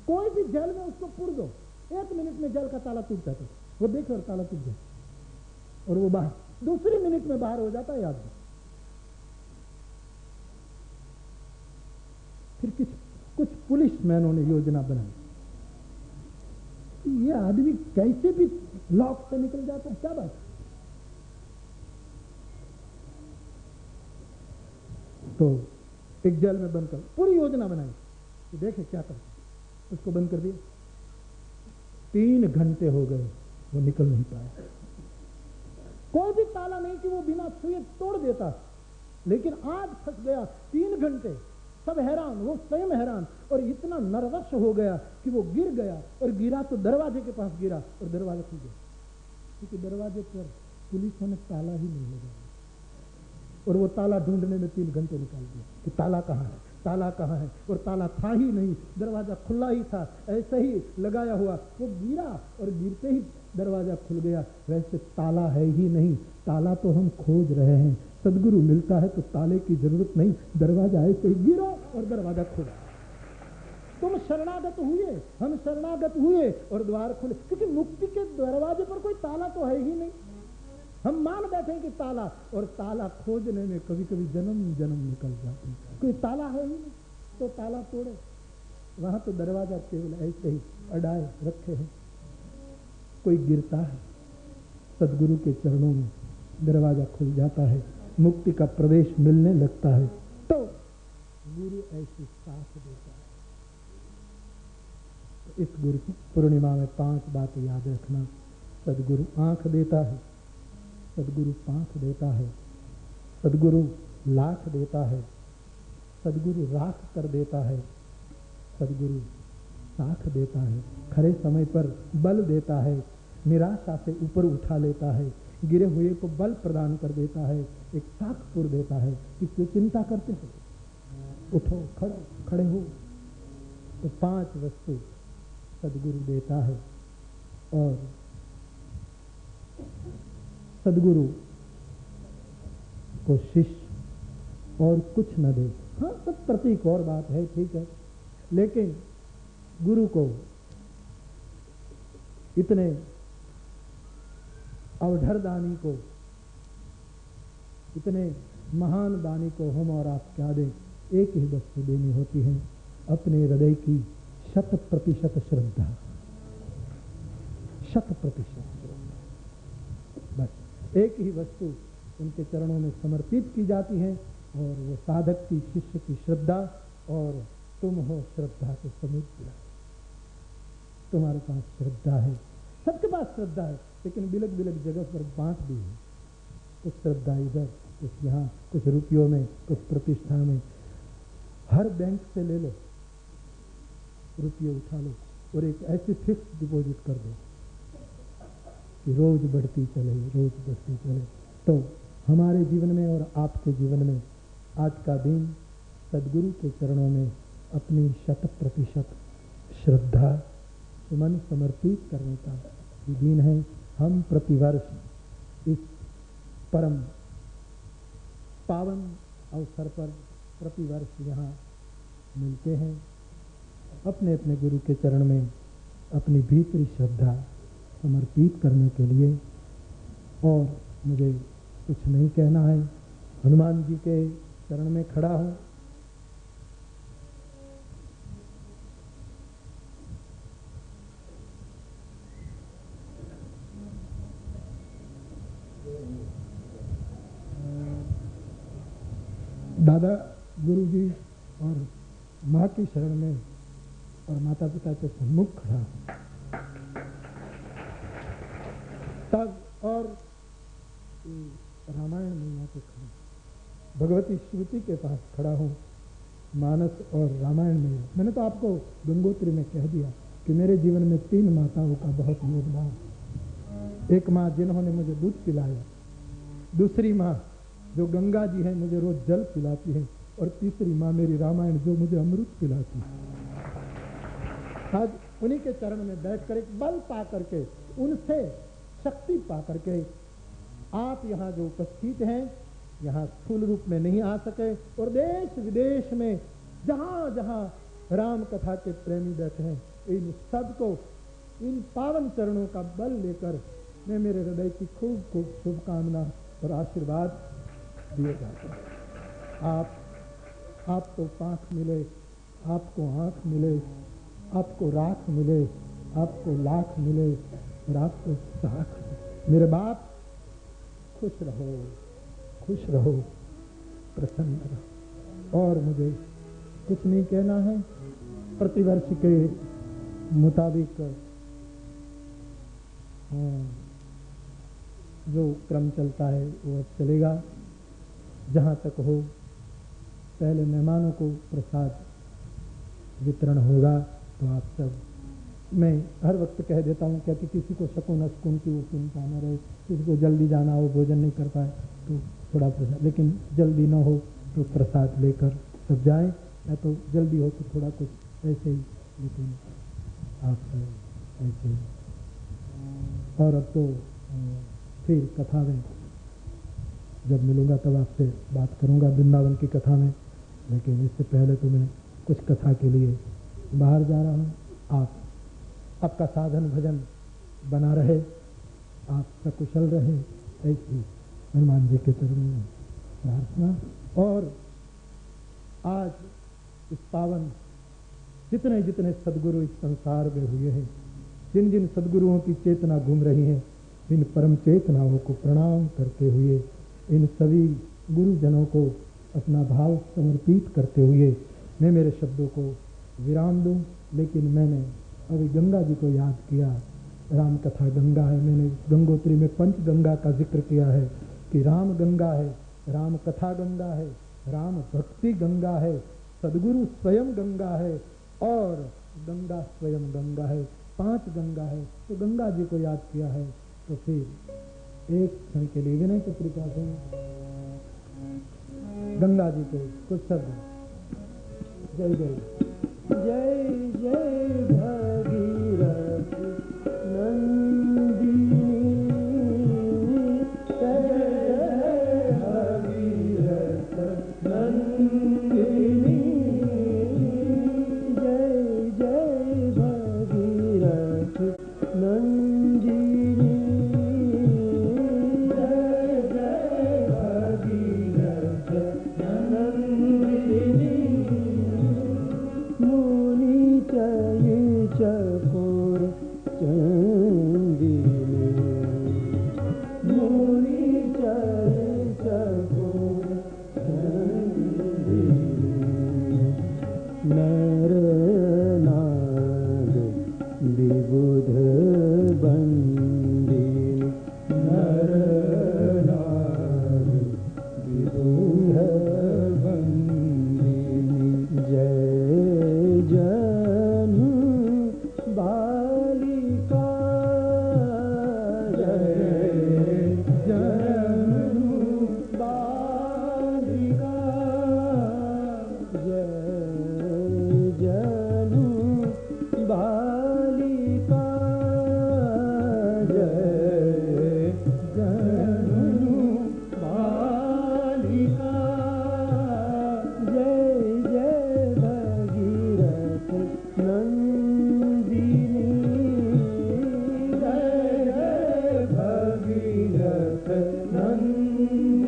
A: कोई भी जेल में उसको पुर दो, 1 मिनट में जेल का ताला टूट जाता, वो देखे और ताला टूट जाए और वो बाहर, दूसरी मिनट में बाहर हो जाता है आदमी। फिर कुछ पुलिस मैनों ने योजना बनाई कि ये आदमी कैसे भी लॉक से निकल जाता है, क्या बात। तो एक जेल में बंद कर पूरी योजना बनाई कि देखे क्या करते, उसको बंद कर दिया। 3 घंटे हो गए वो निकल नहीं पाया, कोई भी ताला नहीं कि वो बिना छुए तोड़ देता, लेकिन आज फंस गया। 3 घंटे सब हैरान, वो स्वयं हैरान, और इतना नर्वस हो गया कि वो गिर गया, और गिरा तो दरवाजे के पास गिरा और दरवाजा खुल गया, क्योंकि दरवाजे पर पुलिस ने ताला ही नहीं लगाया, और वो ताला ढूंढने में 3 घंटे निकाल दिया कि ताला कहाँ है, ताला कहाँ है, और ताला था ही नहीं, दरवाजा खुला ही था, ऐसे ही लगाया हुआ। वो गिरा और गिरते ही दरवाजा खुल गया। वैसे ताला है ही नहीं, ताला तो हम खोज रहे हैं, सदगुरु मिलता है तो ताले की जरूरत नहीं, दरवाजा ऐसे ही गिरा और दरवाजा खुला। तुम शरणागत हुए, हम शरणागत हुए और द्वार खुले, क्योंकि मुक्ति के दरवाजे पर कोई ताला तो है ही नहीं। हम मान बैठे कि ताला, और ताला खोजने में कभी कभी जन्म जन्म निकल जाते हैं, कोई ताला है ही नहीं तो ताला तोड़े। वहां तो दरवाजा केवल ऐसे ही अड़ाए रखे हैं। कोई गिरता है सदगुरु के चरणों में, दरवाजा खुल जाता है, मुक्ति का प्रवेश मिलने लगता है, तो गुरु ऐसी साथ देता है। तो इस गुरु पूर्णिमा में 5 बातें याद रखना। सदगुरु आंख देता है, सदगुरु पांख देता है, सदगुरु लाख देता है, सदगुरु राख कर देता है, सदगुरु साख देता है, खरे समय पर बल देता है, निराशा से ऊपर उठा लेता है, गिरे हुए को बल प्रदान कर देता है, एक साखपुर देता है कि क्यों चिंता करते हो, उठो, खड़े हो। तो 5 वस्तु सदगुरु देता है, और सदगुरु को शिष्य और कुछ न दे। हाँ, सब प्रतीक और बात है, ठीक है, लेकिन गुरु को इतने अवधरदानी को इतने महान दानी को हम और आप क्या दें, एक ही वस्तु देनी होती है, अपने हृदय की 100% श्रद्धा, 100% श्रद्धा। बस एक ही वस्तु उनके चरणों में समर्पित की जाती है, और वो साधक की, शिष्य की श्रद्धा, और तुम हो श्रद्धा के समुद्र। तुम्हारे पास श्रद्धा है, सबके पास श्रद्धा है, लेकिन बिलक बिलक जगह पर बांट दी है। कुछ श्रद्धा इधर, कुछ यहाँ, कुछ रुपयों में, कुछ प्रतिष्ठा में। हर बैंक से ले लो, रुपये उठा लो और एक ऐसी फिक्स डिपॉजिट कर दो कि रोज बढ़ती चले, रोज बढ़ती चले। तो हमारे जीवन में और आपके जीवन में आज का दिन सदगुरु के चरणों में अपनी 100% श्रद्धा सुमन समर्पित करने का दिन है। हम प्रतिवर्ष इस परम पावन अवसर पर प्रतिवर्ष यहाँ मिलते हैं, अपने अपने गुरु के चरण में अपनी भीतरी श्रद्धा समर्पित करने के लिए। और मुझे कुछ नहीं कहना है, हनुमान जी के चरण में खड़ा हूँ। दादा गुरु जी और माँ की शरण में और माता पिता के सम्मुख खड़ा हूँ। तब और रामायण में यहाँ पे खड़ा, भगवती श्रुति के पास खड़ा हूँ। मानस और रामायण में मैंने तो आपको गंगोत्री में कह दिया कि मेरे जीवन में 3 माताओं का बहुत योगदान। एक माँ जिन्होंने मुझे दूध पिलाया, दूसरी माँ जो गंगा जी है मुझे रोज जल पिलाती है, और तीसरी माँ मेरी रामायण जो मुझे अमृत पिलाती है। आज उन्हीं के चरण में बैठकर एक बल पा करके, उनसे शक्ति पा करके आप यहाँ जो उपस्थित हैं, यहाँ स्थूल रूप में नहीं आ सके, और देश विदेश में जहाँ जहाँ राम कथा के प्रेमी बैठे हैं, इन सबको इन पावन चरणों का बल लेकर मैं मेरे हृदय की खूब खूब शुभकामना और आशीर्वाद दिए जाते हैं। आपको पाँख मिले, आपको आँख मिले, आपको राख मिले, आपको लाख मिले, और आपको साख मिले। मेरे बाप खुश रहो, खुश रहो, प्रसन्न रहो। और मुझे कुछ नहीं कहना है। प्रतिवर्ष के मुताबिक जो क्रम चलता है वो अब चलेगा। जहाँ तक हो पहले मेहमानों को प्रसाद वितरण होगा, तो आप सब, मैं हर वक्त कह देता हूँ कि किसी को शकुन अशकुन की वो चिंता न रहे, किसी को जल्दी जाना हो, भोजन नहीं कर पाए तो थोड़ा प्रसाद, लेकिन जल्दी न हो तो प्रसाद लेकर सब जाएं, या तो जल्दी हो तो थोड़ा कुछ ऐसे ही, लेकिन आप ऐसे ही। और अब तो फिर कथा में जब मिलूंगा तब आपसे बात करूंगा वृंदावन की कथा में, लेकिन इससे पहले तो मैं कुछ कथा के लिए बाहर जा रहा हूँ। आपका साधन भजन बना रहे, आप सकुशल रहे, ऐसी हनुमान जी के चरणों में प्रार्थना। और आज इस पावन जितने जितने सदगुरु इस संसार में हुए हैं, जिन जिन सदगुरुओं की चेतना घूम रही है, इन परम चेतनाओं को प्रणाम करते हुए, इन सभी गुरुजनों को अपना भाव समर्पित करते हुए मैं मेरे शब्दों को विराम दूं। लेकिन मैंने अभी गंगा जी को याद किया, राम कथा गंगा है। मैंने गंगोत्री में पंच गंगा का जिक्र किया है कि राम गंगा है, राम कथा गंगा है, राम भक्ति गंगा है, सदगुरु स्वयं गंगा है, और गंगा स्वयं गंगा है। 5 गंगा है। तो गंगा जी को याद किया है, तो फिर एक क्षण के लिए विनय पत्रिका से गंगा जी को कुछ शब्द। जय जय जय जय भगीरथ नंदिनी, जय जय भगीरथ नंदिनी, जय जय भगीरथ नंदिनी, जय जय भगीरथ नर नाग विबुध बंदिनी, नर नाग विबुध बंदिनी। जय जनु बालिका, जय जनु बालिका, जय जनु बालिका, जय जनु बालिका। जय जय भगीरथ नंदिनी, जय जय भगीरथ नंदिनी।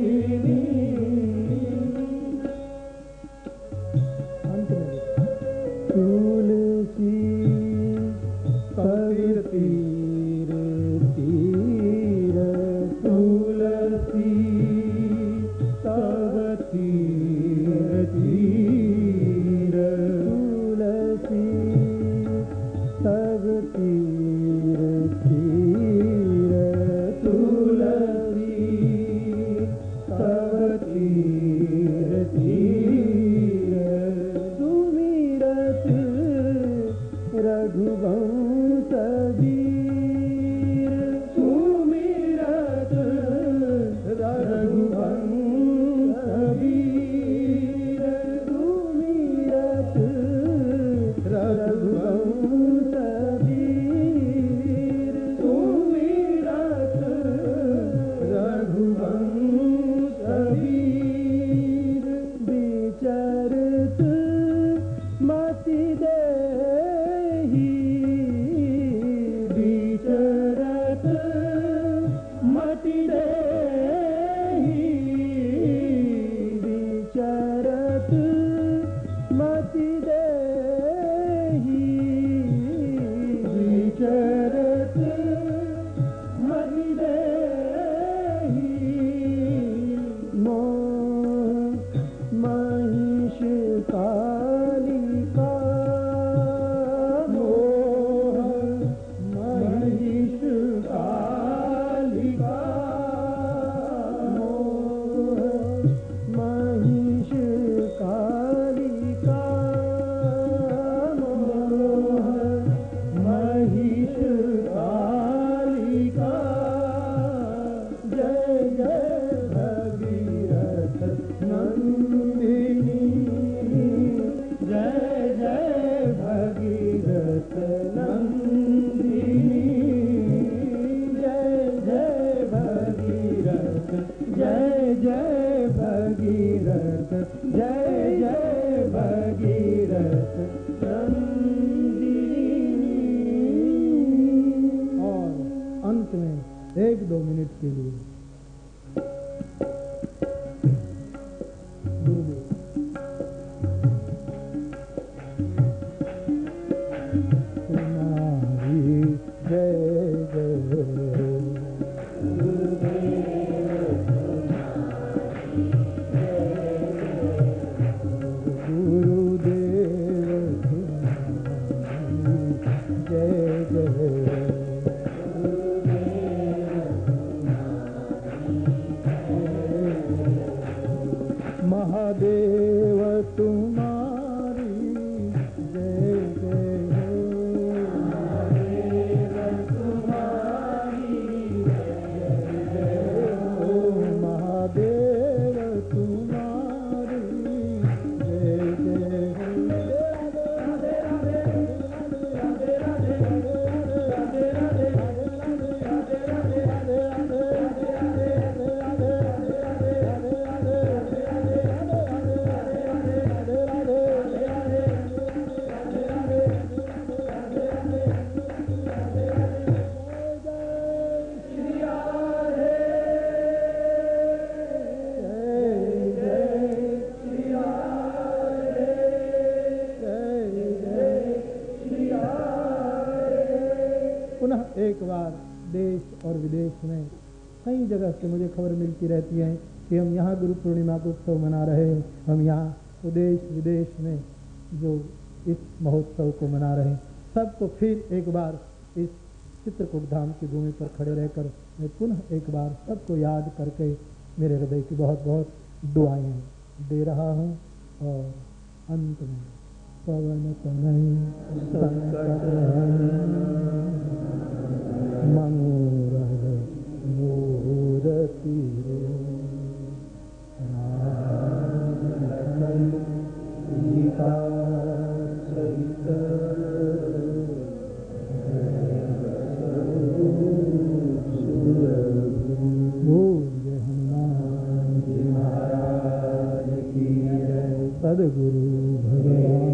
A: अंत में तुलसी कबीर तीर तीर, तुलसी तब तीर तीर, तुलसी तब तीर तीर, तुलसी तब तीर तीर। सुमिरत रघुवंश वीर, सुमिरत रघुवंश वीर, सुमिरत रघुवंश वीर, सुमिरत रघुवंश वीर। विचरत मति देहि, विचरत मति देहि, विचरत मति देहि, विचरत मति देहि। मोह महिष कालिका, मोह महिष कालिका, मोह महिष कालिका, मोह महिष कालिका। जय जय भगीरथ नंदिनी, जय जय भगीरथ नंदिनी, जय जय भगीरथ, जय जय भगीरथ, जय जय भगीरथ नंदिनी। और अंत में 1-2 मिनट के लिए गुरुदेव तुम्हारी जय जय, गुरुदेव तुम्हारी जय जय, महादेव तुम्हारी जय जय हो, महादेव तुम्हारी जय जय हो, महादेव तुम्हारी जय जय हो। राधे राधे राधे राधे राधे राधे पुनः एक बार देश और विदेश में कई जगह से मुझे खबर मिलती रहती है कि हम यहाँ गुरु पूर्णिमा का उत्सव मना रहे हैं, हम यहाँ तो देश विदेश में जो इस महोत्सव को मना रहे हैं, सबको फिर एक बार इस चित्रकूट धाम की भूमि पर खड़े रहकर मैं पुनः एक बार सबको याद करके मेरे हृदय की बहुत बहुत दुआएं दे रहा हूँ। और अंत में पवन तनय संकट मंगल मूर्ति गीता सहित हनुमान जी महाराज की सद्गुरु भगवान